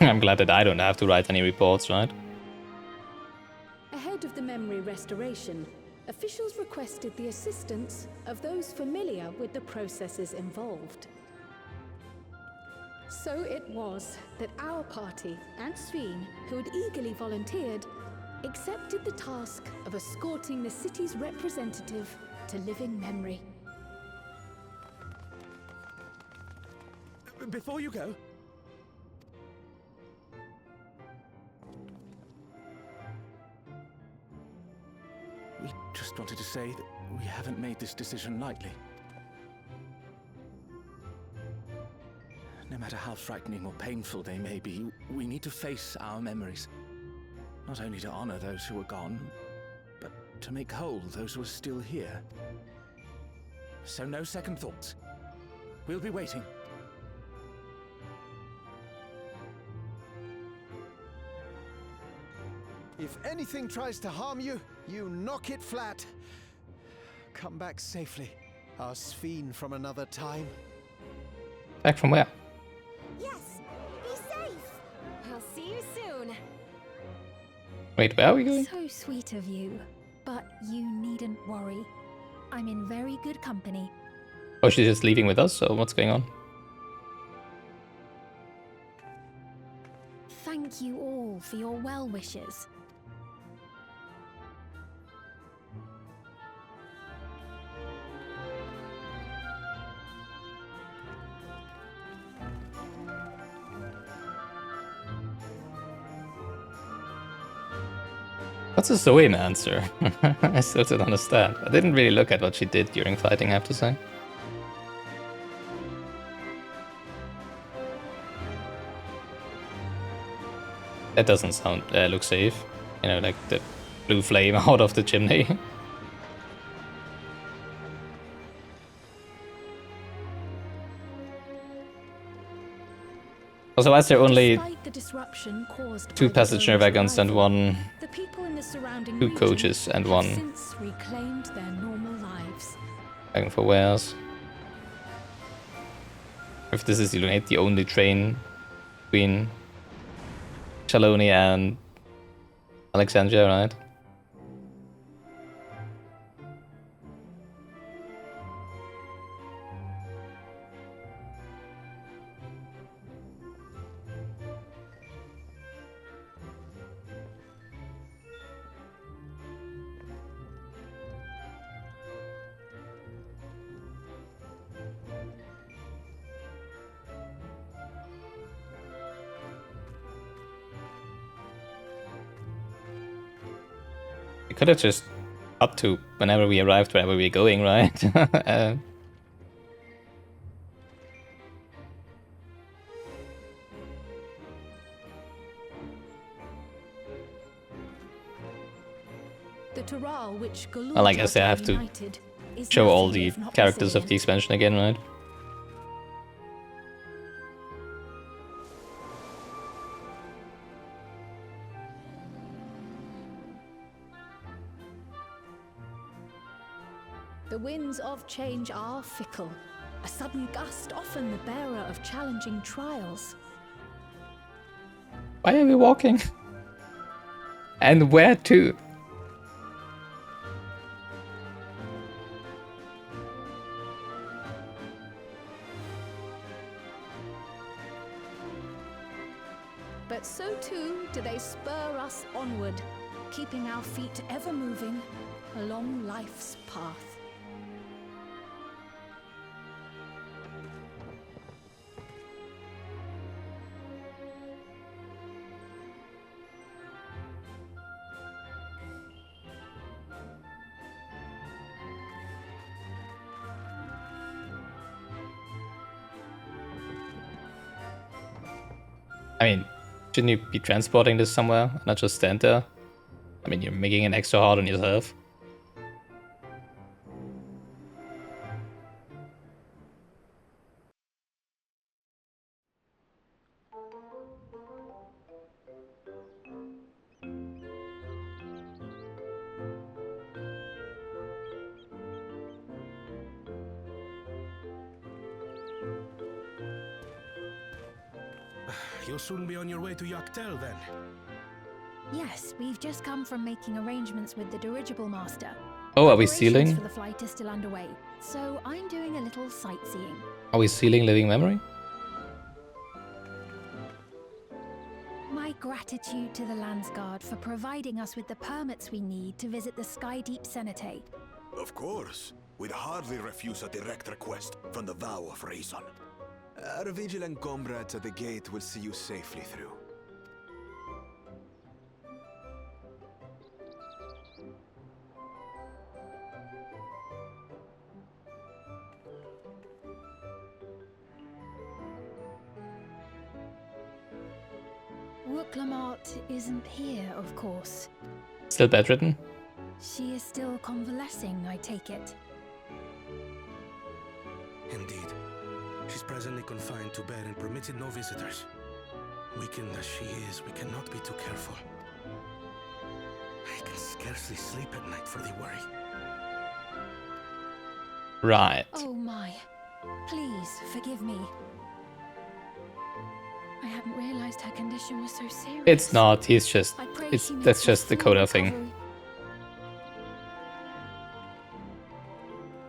I'm glad that I don't have to write any reports, right? Ahead of the memory restoration, officials requested the assistance of those familiar with the processes involved. So it was that our party and Sveen, who had eagerly volunteered, accepted the task of escorting the city's representative to living memory. Before you go, We just wanted to say that we haven't made this decision lightly. No matter how frightening or painful they may be, we need to face our memories. Not only to honor those who are gone, but to make whole those who are still here. So no second thoughts. We'll be waiting. if anything tries to harm you, you knock it flat. Come back safely, our Sphene from another time. Back from where? Yes, be safe. I'll see you soon. Wait, where are we going? So sweet of you, but you needn't worry. I'm in very good company. Oh, she's just leaving with us, so what's going on? Thank you all for your well wishes. What's a Zoe answer? I still don't understand. I didn't really look at what she did during fighting, I have to say. That doesn't sound look safe. You know, like the blue flame out of the chimney. Also, why is there only Despite the disruption caused two by the passenger zone's wagons and arrival, one the people in the surrounding two region coaches and have one since reclaimed their normal lives. wagon for wares? If this is the only train between Chaloni and Alexandria, right? We could have just up to whenever we arrived, wherever we were going, right? The Tural which Well, I guess they have to show all the characters of the expansion again, right? The winds of change are fickle. A sudden gust often the bearer of challenging trials. Why are we walking? And where to? But so too do they spur us onward, keeping our feet ever moving along life's path. I mean, shouldn't you be transporting this somewhere, not just stand there? I mean, you're making it extra hard on yourself. You'll soon be on your way to Yaktel then. Yes, we've just come from making arrangements with the dirigible master. Oh, are we Preparations sealing? for the flight is still underway, so I'm doing a little sightseeing. Are we sealing living memory? My gratitude to the Landsguard for providing us with the permits we need to visit the Skydeep Cenotaph. Of course. We'd hardly refuse a direct request from the vow of reason. Our vigilant comrades at the gate will see you safely through. Wooklamart isn't here, of course. Still bedridden? She is still convalescing, I take it. Indeed. She's presently confined to bed and permitted no visitors. Weakened as she is, we cannot be too careful. I can scarcely sleep at night for the worry. Right. Oh my. Please, forgive me. I hadn't realized her condition was so serious. It's not, he's just... I pray It's she makes that's a just the full Coda thing. recovery.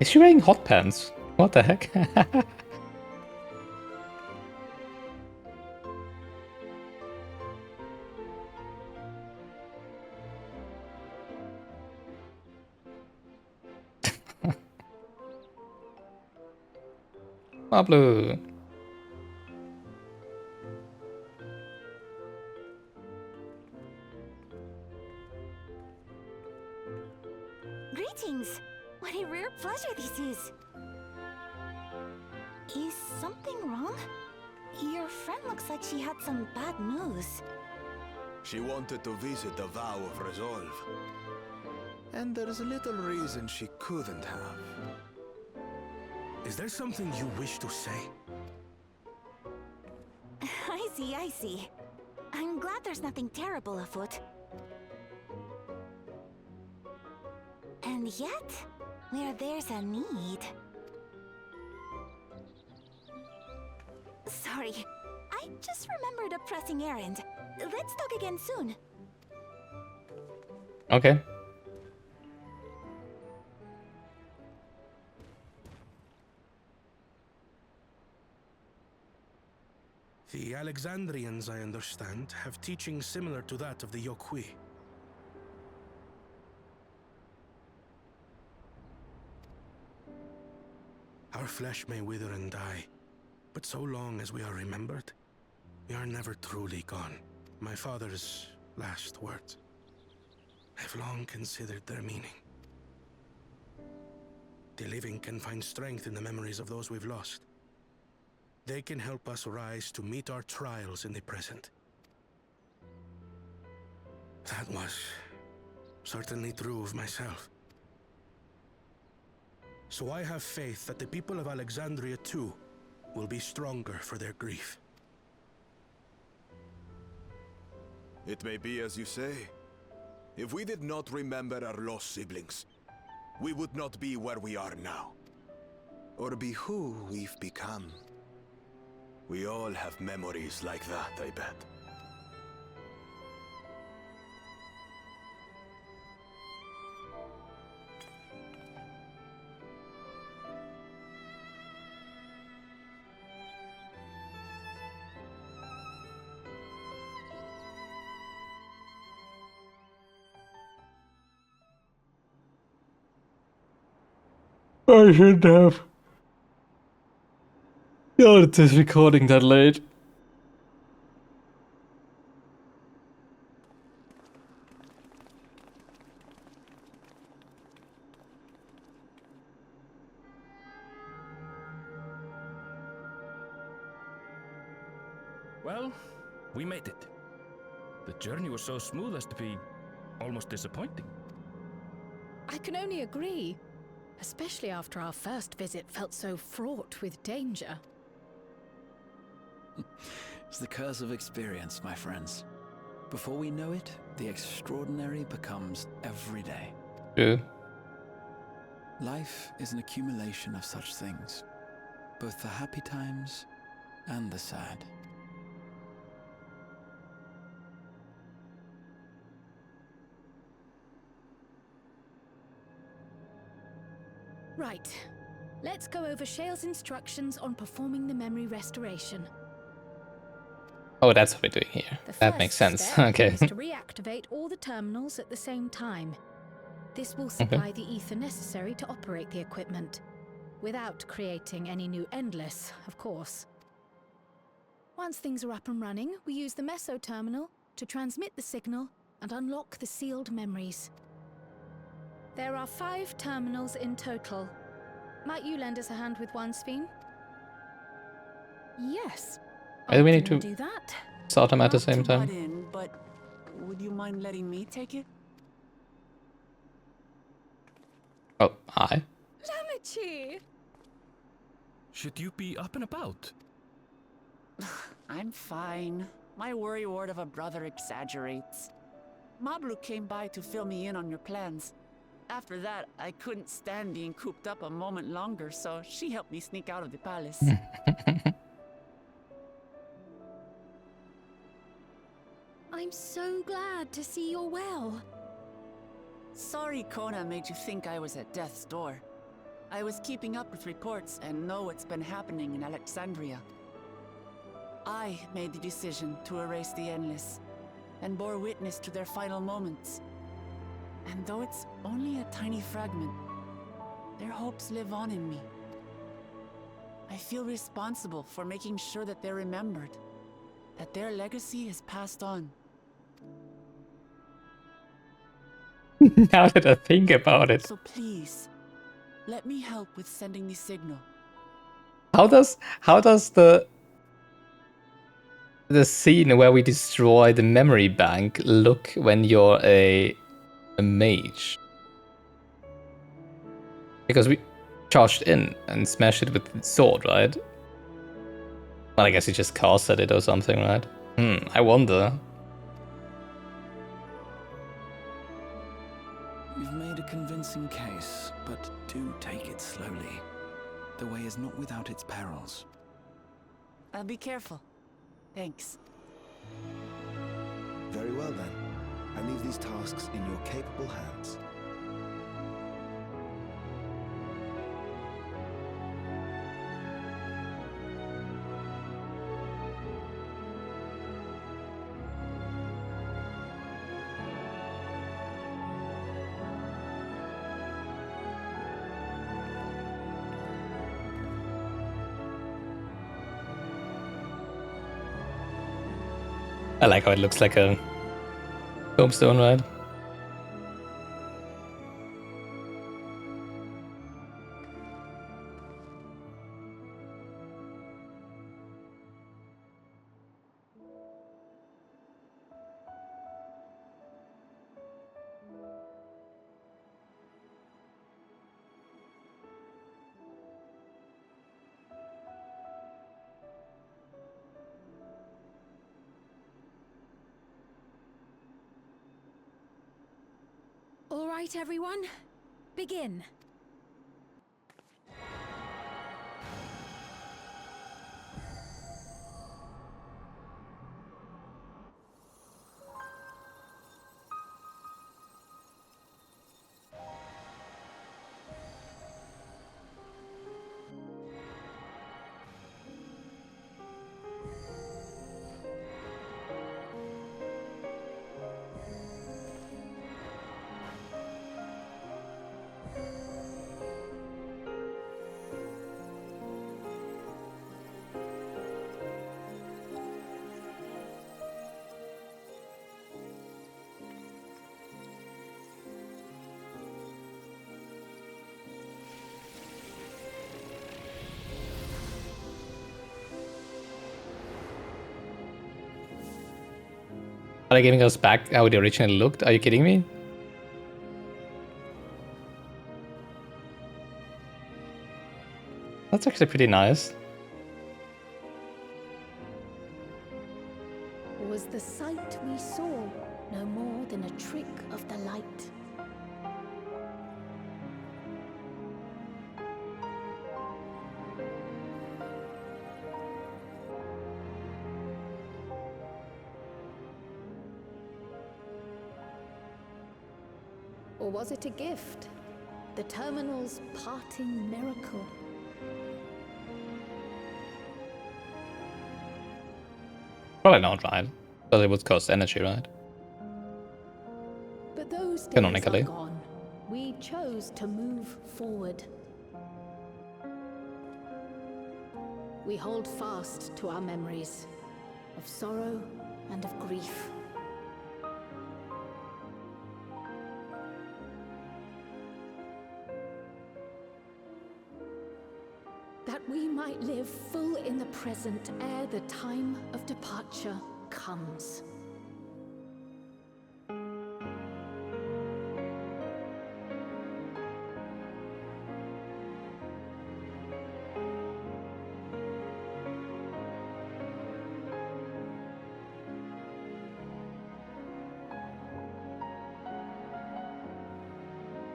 Is she wearing hot pants? What the heck? Pablo. Greetings! What a rare pleasure this is! Is something wrong? Your friend looks like she had some bad news. She wanted to visit the vow of resolve. And there's little reason she couldn't have. Is there something you wish to say? I see. I'm glad there's nothing terrible afoot. And yet, where there's a need... Sorry, I just remembered a pressing errand. Let's talk again soon. Okay. The Alexandrians, I understand, have teachings similar to that of the Yokui. Our flesh may wither and die, but so long as we are remembered, we are never truly gone. My father's last words. I've long considered their meaning. The living can find strength in the memories of those we've lost. They can help us rise to meet our trials in the present. That was certainly true of myself. So I have faith that the people of Alexandria too will be stronger for their grief. It may be as you say. If we did not remember our lost siblings, we would not be where we are now. Or be who we've become. We all have memories like that, I bet. I shouldn't have. God, it is recording that late. Well, we made it. The journey was so smooth as to be almost disappointing. I can only agree. Especially after our first visit felt so fraught with danger. It's the curse of experience, my friends. Before we know it, the extraordinary becomes every day. True. Life is an accumulation of such things, both the happy times and the sad. Right. Let's go over Shale's instructions on performing the memory restoration. Oh, that's what we're doing here. That makes sense. Step Okay. is to reactivate all the terminals at the same time. This will supply the ether necessary to operate the equipment, without creating any new endless, of course. Once things are up and running, we use the meso terminal to transmit the signal and unlock the sealed memories. There are 5 terminals in total. Might you lend us a hand with one, Sphene? Yes. Why do we need can to do that? start them at the Not same to butt time? in, but would you mind letting me take it? Oh, hi. Lamichi! Should you be up and about? I'm fine. My worrywart of a brother exaggerates. Mablu came by to fill me in on your plans. After that, I couldn't stand being cooped up a moment longer, so she helped me sneak out of the palace. I'm so glad to see you're well. Sorry Kona made you think I was at death's door. I was keeping up with reports and know what's been happening in Alexandria. I made the decision to erase the Endless, and bore witness to their final moments. And though it's only a tiny fragment, their hopes live on in me. I feel responsible for making sure that they're remembered, that their legacy is passed on. Now that I think about it. So please, let me help with sending the signal. How does the scene where we destroy the memory bank look when you're a mage? Because we charged in and smashed it with the sword, right? Well, I guess he just cast at it or something, right? I wonder. You've made a convincing case, but do take it slowly. The way is not without its perils. I'll be careful. Thanks. Very well then. I leave these tasks in your capable hands. I like how it looks like a tombstone, right? All right, everyone. Begin. Are they giving us back how it originally looked? Are you kidding me? That's actually pretty nice. Was the sight we saw no more than a trick of the light? Or was it a gift? The terminal's parting miracle? Probably not, right? Because it would cost energy, right? But those days Canonically. are gone. We chose to move forward. We hold fast to our memories of sorrow and of grief. That we might live full in the present ere the time of departure comes.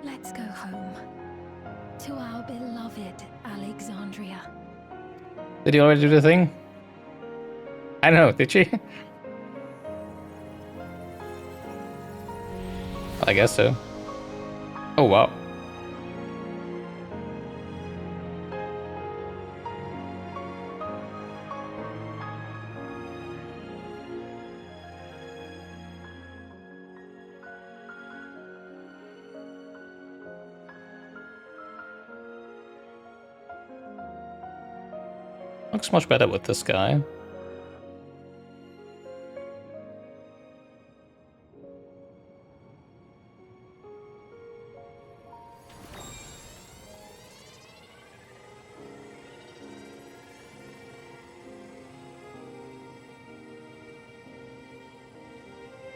Let's go home. To our beloved Alexandria. Did you already do the thing? I don't know, did she? I guess so. Oh wow. Looks much better with this guy.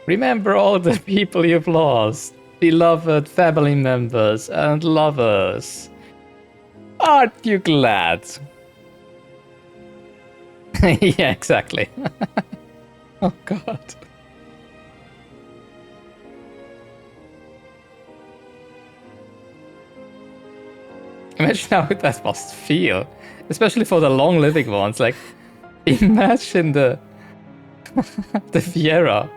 Remember all the people you've lost, beloved family members and lovers. Aren't you glad? Yeah, exactly. Oh god. Imagine how that must feel. Especially for the long-living ones. Like, imagine the... the Viera.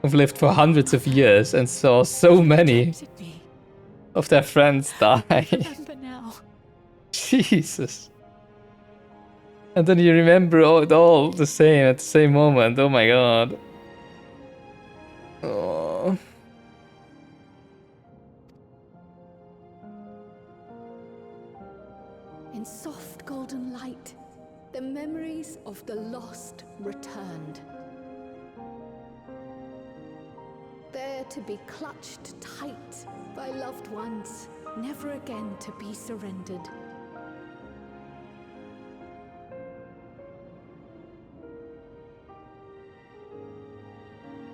Who've lived for hundreds of years and saw so many of their friends die. Jesus. And then you remember it all the same at the same moment. Oh my god. Oh. In soft golden light, the memories of the lost returned. There to be clutched tight by loved ones, never again to be surrendered.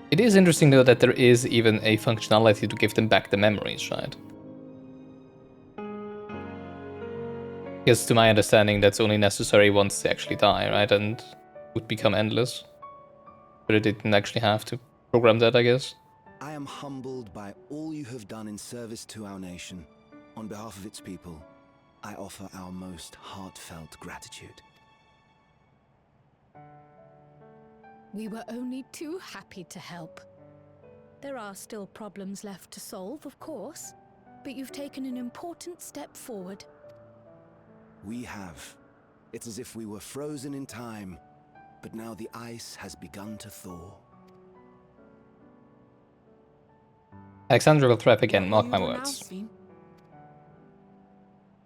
It is interesting though that there is even a functionality to give them back the memories, right? Because to my understanding that's only necessary once they actually die, right? And would become endless. But it didn't actually have to. program that, I guess. I am humbled by all you have done in service to our nation. On behalf of its people, I offer our most heartfelt gratitude. We were only too happy to help. There are still problems left to solve, of course, but you've taken an important step forward. We have. It's as if we were frozen in time, but now the ice has begun to thaw. Alexandria will thrive again, mark my words.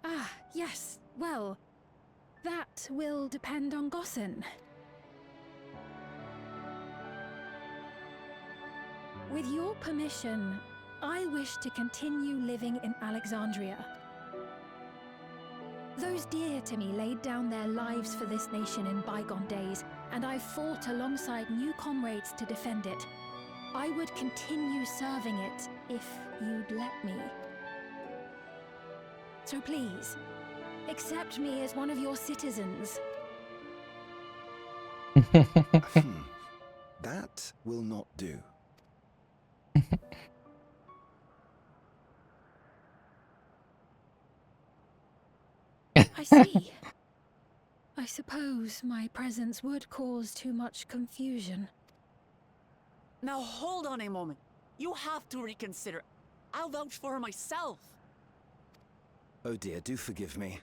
Ah, yes. Well, that will depend on Gossen. With your permission, I wish to continue living in Alexandria. Those dear to me laid down their lives for this nation in bygone days, and I fought alongside new comrades to defend it. I would continue serving it if you'd let me. So please, accept me as one of your citizens. That will not do. I see. I suppose my presence would cause too much confusion. Now hold on a moment. You have to reconsider. I'll vouch for her myself. Oh dear, do forgive me.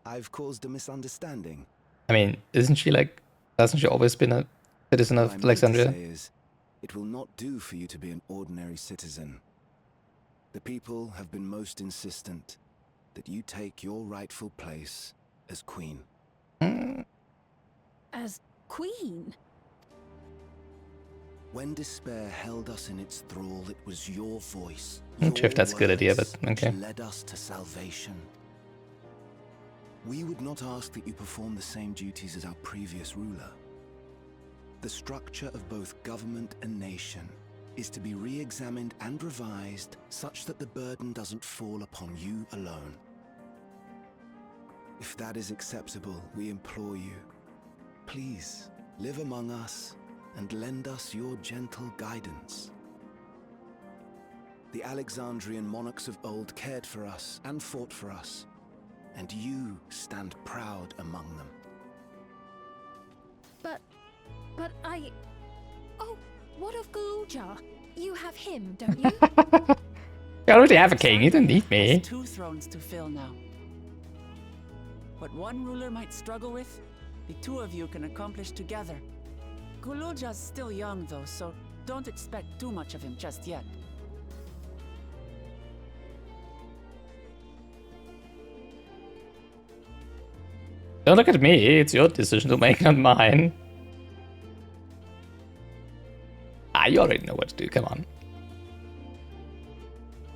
I've caused a misunderstanding. I mean, isn't she like... Hasn't she always been a citizen of Alexandria? What I mean to say is, it will not do for you to be an ordinary citizen. The people have been most insistent that you take your rightful place as queen. As queen? When despair held us in its thrall, it was your voice, Not sure if that's a good idea, but okay. which led us to salvation. We would not ask that you perform the same duties as our previous ruler. The structure of both government and nation is to be re-examined and revised such that the burden doesn't fall upon you alone. If that is acceptable, we implore you, please live among us and lend us your gentle guidance. The Alexandrian monarchs of old cared for us and fought for us, and you stand proud among them. But I... Oh, what of Galuja? You have him, don't you? You already have a king, you don't need me. There's 2 thrones to fill now. What one ruler might struggle with, the 2 of you can accomplish together. Galuja's still young though, so don't expect too much of him just yet. Don't look at me, it's your decision to make, not mine. Ah, you already know what to do, come on.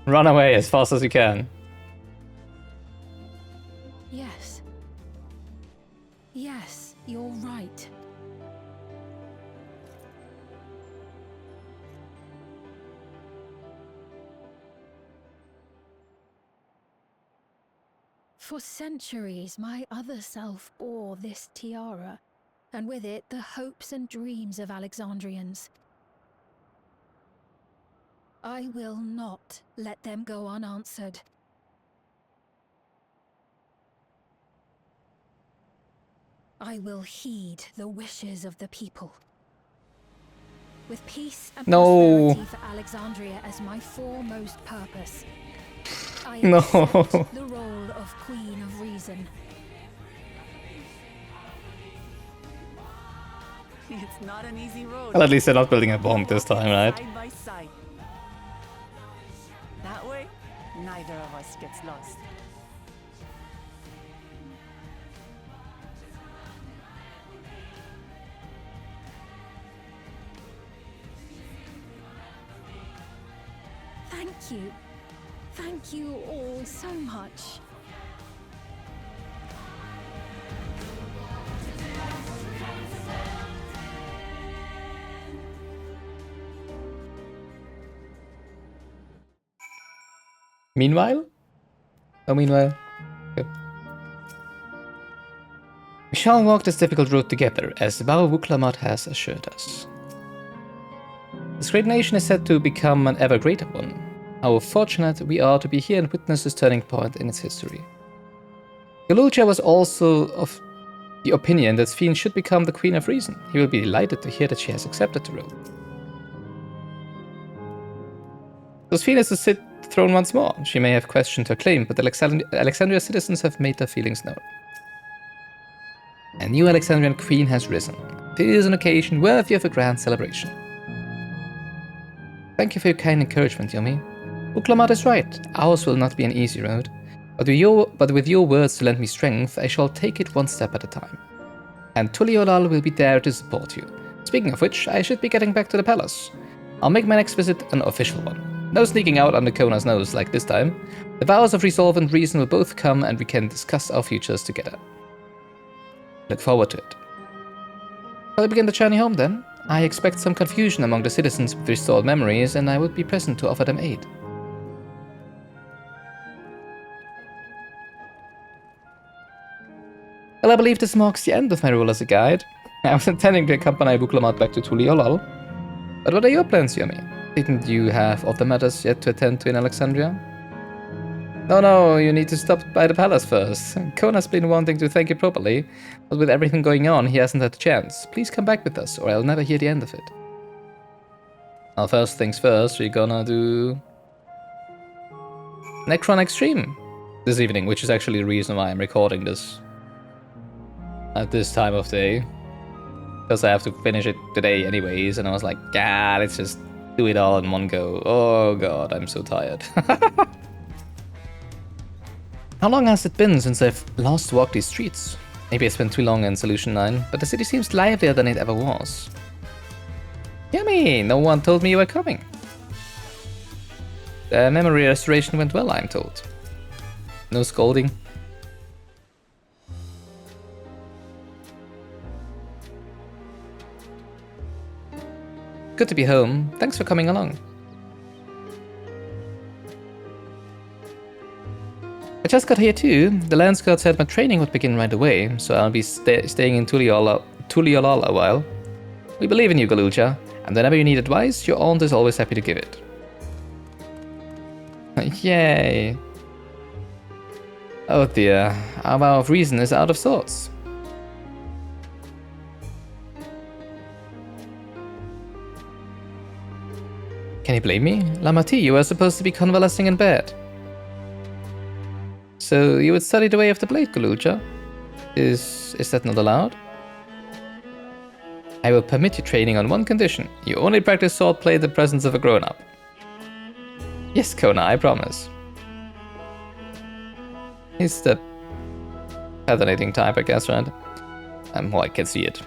Run away as fast as you can. Yes. Yes, you're right. For centuries, my other self bore this tiara, and with it the hopes and dreams of Alexandrians. I will not let them go unanswered. I will heed the wishes of the people. With peace and prosperity for Alexandria as my foremost purpose, I accept the role of Queen of Reason. It's not an easy road. Well, at least they're not building a bomb this time, right? Side by side. That way, neither of us gets lost. Thank you. Thank you all so much. Meanwhile? Oh, meanwhile. Good. We shall walk this difficult road together, as Bao Wuklamat has assured us. This great nation is set to become an ever greater one. How fortunate we are to be here and witness this turning point in its history. Galulcha was also of the opinion that Sphene should become the Queen of Reason. He will be delighted to hear that she has accepted the role. So Sphene is to sit throne once more. She may have questioned her claim, but Alexandria's citizens have made their feelings known. A new Alexandrian queen has risen. This is an occasion worthy of a grand celebration. Thank you for your kind encouragement, Yomi. Uklamat is right. Ours will not be an easy road. But with your words to lend me strength, I shall take it one step at a time. And Tuliolal will be there to support you. Speaking of which, I should be getting back to the palace. I'll make my next visit an official one. No sneaking out under Kona's nose like this time. The vows of resolve and reason will both come and we can discuss our futures together. Look forward to it. Shall I begin the journey home then? I expect some confusion among the citizens with restored memories, and I would be present to offer them aid. Well, I believe this marks the end of my role as a guide. I was intending to accompany Buklamat back to Tuliolal. But what are your plans, Yomi? Didn't you have other matters yet to attend to in Alexandria? No, you need to stop by the palace first. Kona's been wanting to thank you properly, but with everything going on, he hasn't had a chance. Please come back with us, or I'll never hear the end of it. Well, first things first, we're gonna do Necron Extreme this evening, which is actually the reason why I'm recording this at this time of day. Because I have to finish it today anyways, and I was like, yeah, let's just do it all in one go. Oh god, I'm so tired. How long has it been since I've last walked these streets? Maybe I spent too long in Solution 9, but the city seems livelier than it ever was. Yummy! No one told me you were coming. The memory restoration went well, I'm told. No scolding. Good to be home. Thanks for coming along. I just got here too. The Lance God said my training would begin right away, so I'll be staying in Tuliolal a while. We believe in you, Galulcha, and whenever you need advice, your aunt is always happy to give it. Yay! Oh dear, our vow of reason is out of sorts. Can you blame me? Lamati, you were supposed to be convalescing in bed. So you would study the way of the blade, Galulcha? Is that not allowed? I will permit you training on one condition. You only practice swordplay in the presence of a grown-up. Yes, Kona, I promise. He's the fascinating type, I guess, right? Well, I can see it.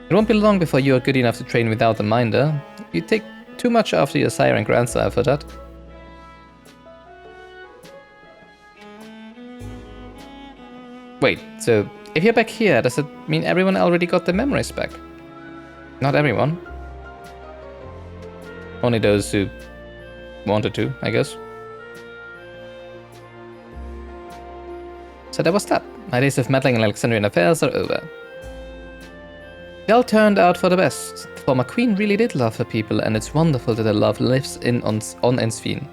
It won't be long before you are good enough to train without a minder. You take too much after your sire and grandsire for that. Wait, so if you're back here, does it mean everyone already got their memories back? Not everyone. Only those who wanted to, I guess. So that was that. My days of meddling in Alexandrian affairs are over. It all turned out for the best. The former queen really did love her people, and it's wonderful that her love lives on Sphene.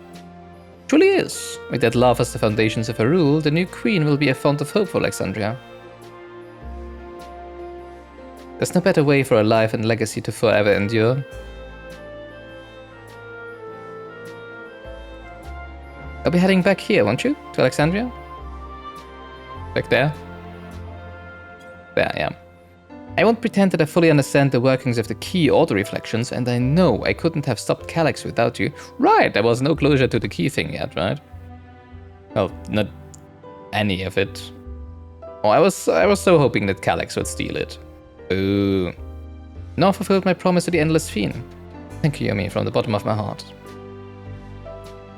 Truly is. With that love as the foundations of her rule, the new queen will be a font of hope for Alexandria. There's no better way for a life and legacy to forever endure. I'll be heading back here, won't you? To Alexandria? Back there? There, yeah. I won't pretend that I fully understand the workings of the key or the reflections, and I know I couldn't have stopped Calyx without you. Right, there was no closure to the key thing yet, right? Well, not any of it. Oh, I was so hoping that Calyx would steal it. Ooh. Now fulfilled my promise to the Endless Fiend. Thank you, Yomi, from the bottom of my heart.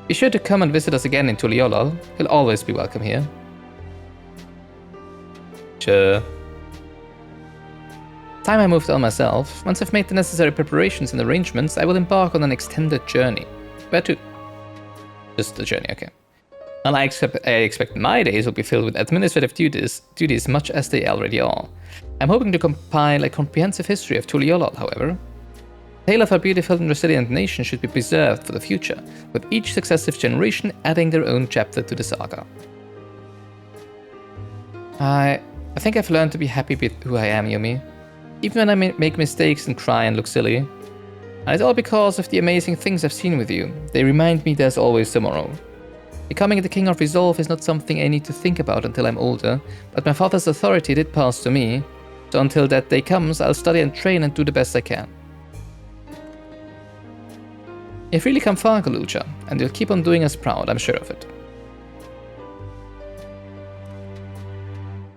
Be sure to come and visit us again in Tuliolal. You'll always be welcome here. Sure. Time I moved on myself. Once I've made the necessary preparations and arrangements, I will embark on an extended journey. Where to? Just the journey, okay. And I expect my days will be filled with administrative duties much as they already are. I'm hoping to compile a comprehensive history of Tuliolal, however. The tale of our beautiful and resilient nation should be preserved for the future, with each successive generation adding their own chapter to the saga. I think I've learned to be happy with who I am, Yumi. Even when I make mistakes and cry and look silly. And it's all because of the amazing things I've seen with you. They remind me there's always tomorrow. Becoming the King of Resolve is not something I need to think about until I'm older, but my father's authority did pass to me, so until that day comes, I'll study and train and do the best I can. You've really come far, Galucha, and you'll keep on doing us proud, I'm sure of it.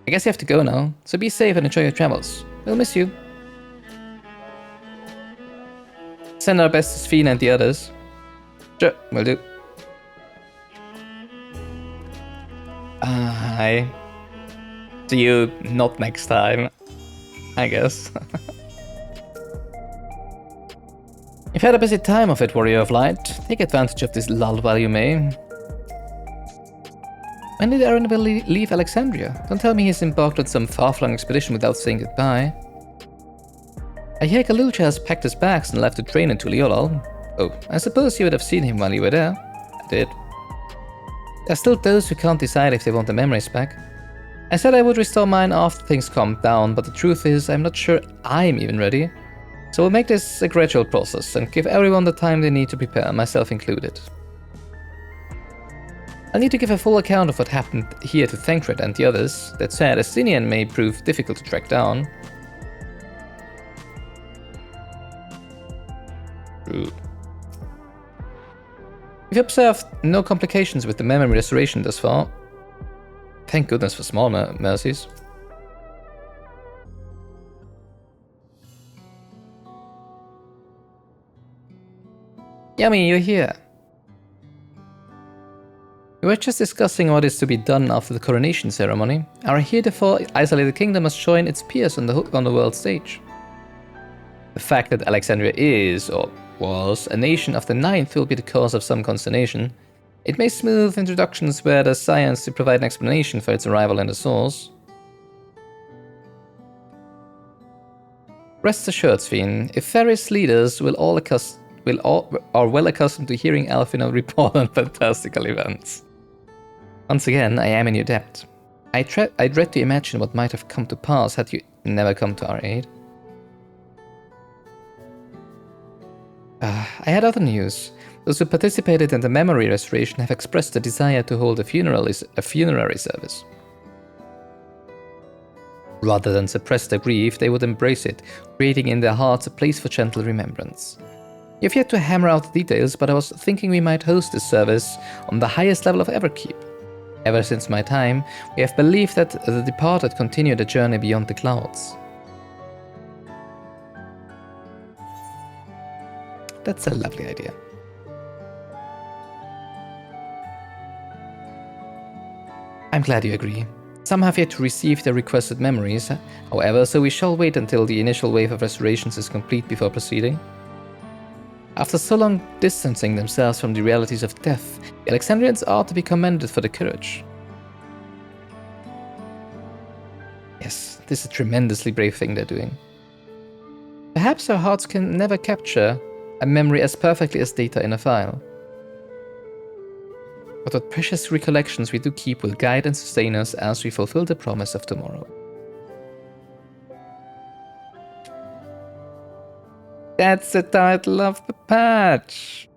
I guess you have to go now, so be safe and enjoy your travels. We'll miss you. Send our best to Sphene and the others. Sure, will do. Hi. See you not next time, I guess. You've had a busy time of it, Warrior of Light. Take advantage of this lull while you may. When did Arenville leave Alexandria? Don't tell me he's embarked on some far-flung expedition without saying goodbye. I hear Galucha has packed his bags and left to train in Tuliolal. Oh, I suppose you would have seen him while you were there. I did. There are still those who can't decide if they want the memories back. I said I would restore mine after things calmed down, but the truth is I'm not sure I'm even ready. So we'll make this a gradual process and give everyone the time they need to prepare, myself included. I'll need to give a full account of what happened here to Thancred and the others. That said, Estinian may prove difficult to track down. True. We've observed no complications with the memory restoration thus far. Thank goodness for small mercies. Yummy, you're here. We were just discussing what is to be done after the coronation ceremony. Our heretofore isolated kingdom must join its peers on the world stage. The fact that Alexandria is, or was, a nation of the 9th will be the cause of some consternation. It may smooth introductions where there's science to provide an explanation for its arrival in the source. Rest assured, Sphene, if Ferris leaders are well accustomed to hearing Alfino report on fantastical events. Once again, I am in your debt. I dread to imagine what might have come to pass had you never come to our aid. I had other news. Those who participated in the memory restoration have expressed a desire to hold a funerary service. Rather than suppress their grief, they would embrace it, creating in their hearts a place for gentle remembrance. You've yet to hammer out the details, but I was thinking we might host this service on the highest level of Everkeep. Ever since my time, we have believed that the departed continue the journey beyond the clouds. That's a lovely idea. I'm glad you agree. Some have yet to receive their requested memories, however, so we shall wait until the initial wave of restorations is complete before proceeding. After so long distancing themselves from the realities of death, the Alexandrians are to be commended for their courage. Yes, this is a tremendously brave thing they're doing. Perhaps our hearts can never capture a memory as perfectly as data in a file. But what precious recollections we do keep will guide and sustain us as we fulfill the promise of tomorrow. That's the title of the patch!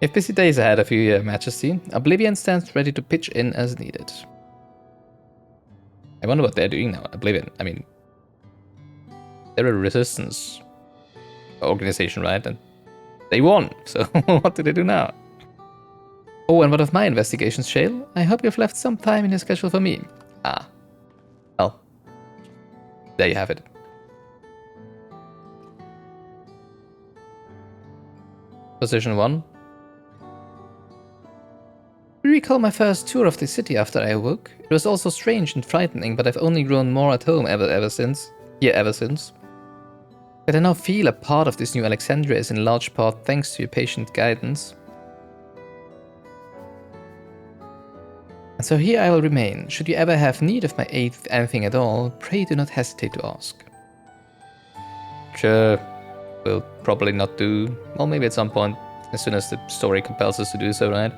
You have busy days ahead of you, Your Majesty. Oblivion stands ready to pitch in as needed. I wonder what they're doing now. Oblivion, I mean... they're a resistance organization, right? And they won, so what do they do now? Oh, and what of my investigations, Shale? I hope you've left some time in your schedule for me. Ah. Well. There you have it. Position 1. I recall my first tour of the city after I awoke. It was also strange and frightening, but I've only grown more at home ever since. But I now feel a part of this new Alexandria is in large part thanks to your patient guidance. And so here I will remain. Should you ever have need of my aid with anything at all, pray do not hesitate to ask. Sure. we'll probably not do. Well, maybe at some point, as soon as the story compels us to do so, right?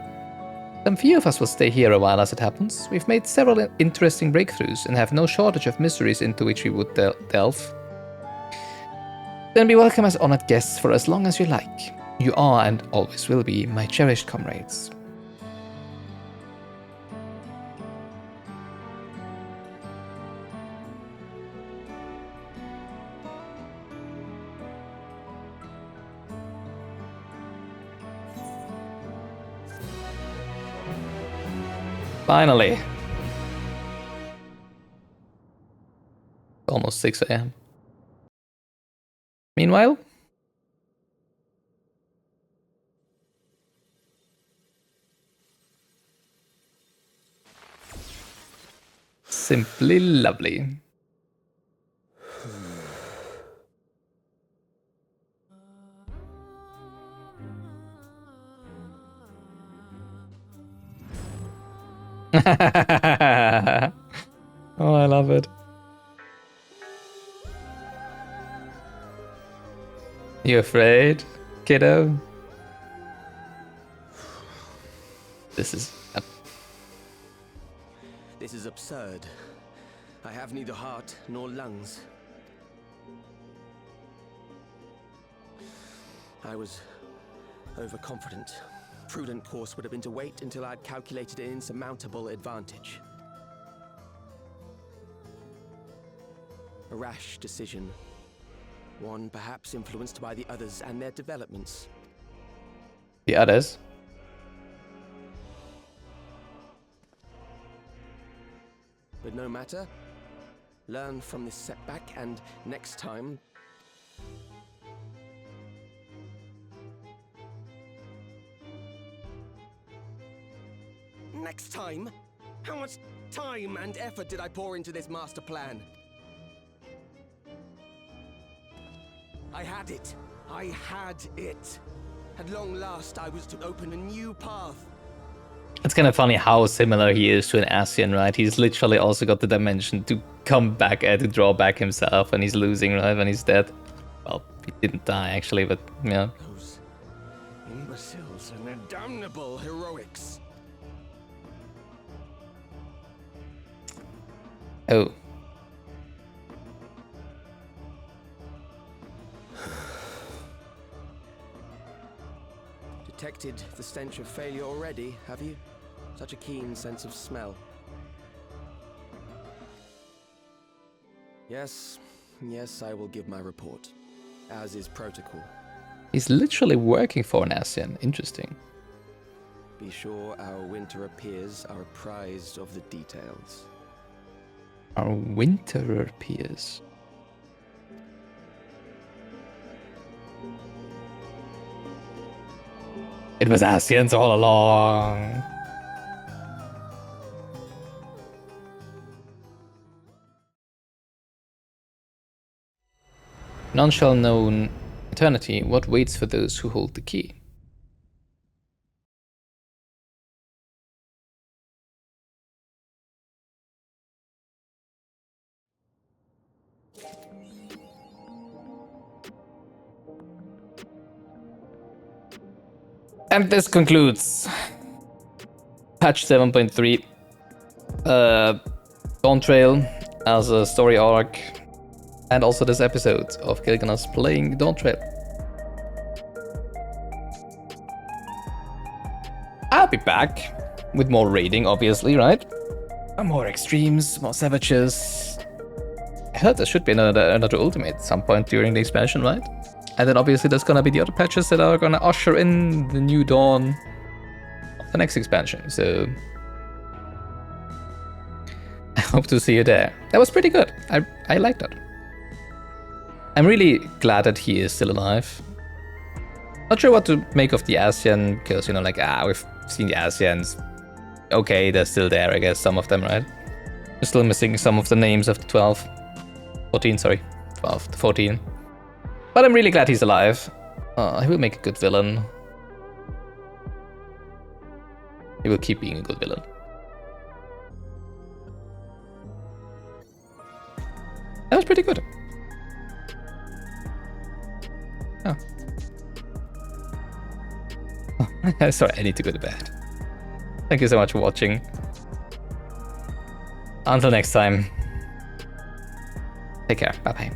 Some few of us will stay here a while as it happens. We've made several interesting breakthroughs and have no shortage of mysteries into which we would delve. Then be welcome as honored guests for as long as you like. You are and always will be my cherished comrades. Finally. Almost 6 AM. Meanwhile, simply lovely. Oh, I love it. You afraid, kiddo? This is absurd. I have neither heart nor lungs. I was overconfident. Prudent course would have been to wait until I'd calculated an insurmountable advantage. A rash decision. One perhaps influenced by the others and their developments. The others? But no matter. Learn from this setback and next time... Next time? How much time and effort did I pour into this master plan? I had it. I had it. At long last, I was to open a new path. It's kind of funny how similar he is to an Ascian, right? He's literally also got the dimension to come back, to draw back himself, and he's losing, right, when he's dead. Well, he didn't die, actually, but, yeah. Those imbeciles and their damnable heroics. Oh. Detected the stench of failure already, have you? Such a keen sense of smell. Yes, I will give my report, as is protocol. He's literally working for an Ascian. Interesting. Be sure our winter peers are apprised of the details. Our winterer peers. It was Ascians all along. None shall know in eternity what waits for those who hold the key. And this concludes patch 7.3. Dawntrail as a story arc, and also this episode of Gilganos playing Dawntrail. I'll be back with more raiding, obviously, right? More extremes, more savages. I heard there should be another ultimate at some point during the expansion, right? And then obviously there's gonna be the other patches that are gonna usher in the new dawn of the next expansion, so I hope to see you there. That was pretty good. I liked that. I'm really glad that he is still alive. Not sure what to make of the Ascian, because, you know, like, we've seen the Ascians. Okay, they're still there, I guess, some of them, right? We're still missing some of the names of the 14, sorry. 12 to 14. But I'm really glad he's alive. He will make a good villain. He will keep being a good villain. That was pretty good. Sorry, I need to go to bed. Thank you so much for watching. Until next time. Take care. Bye-bye.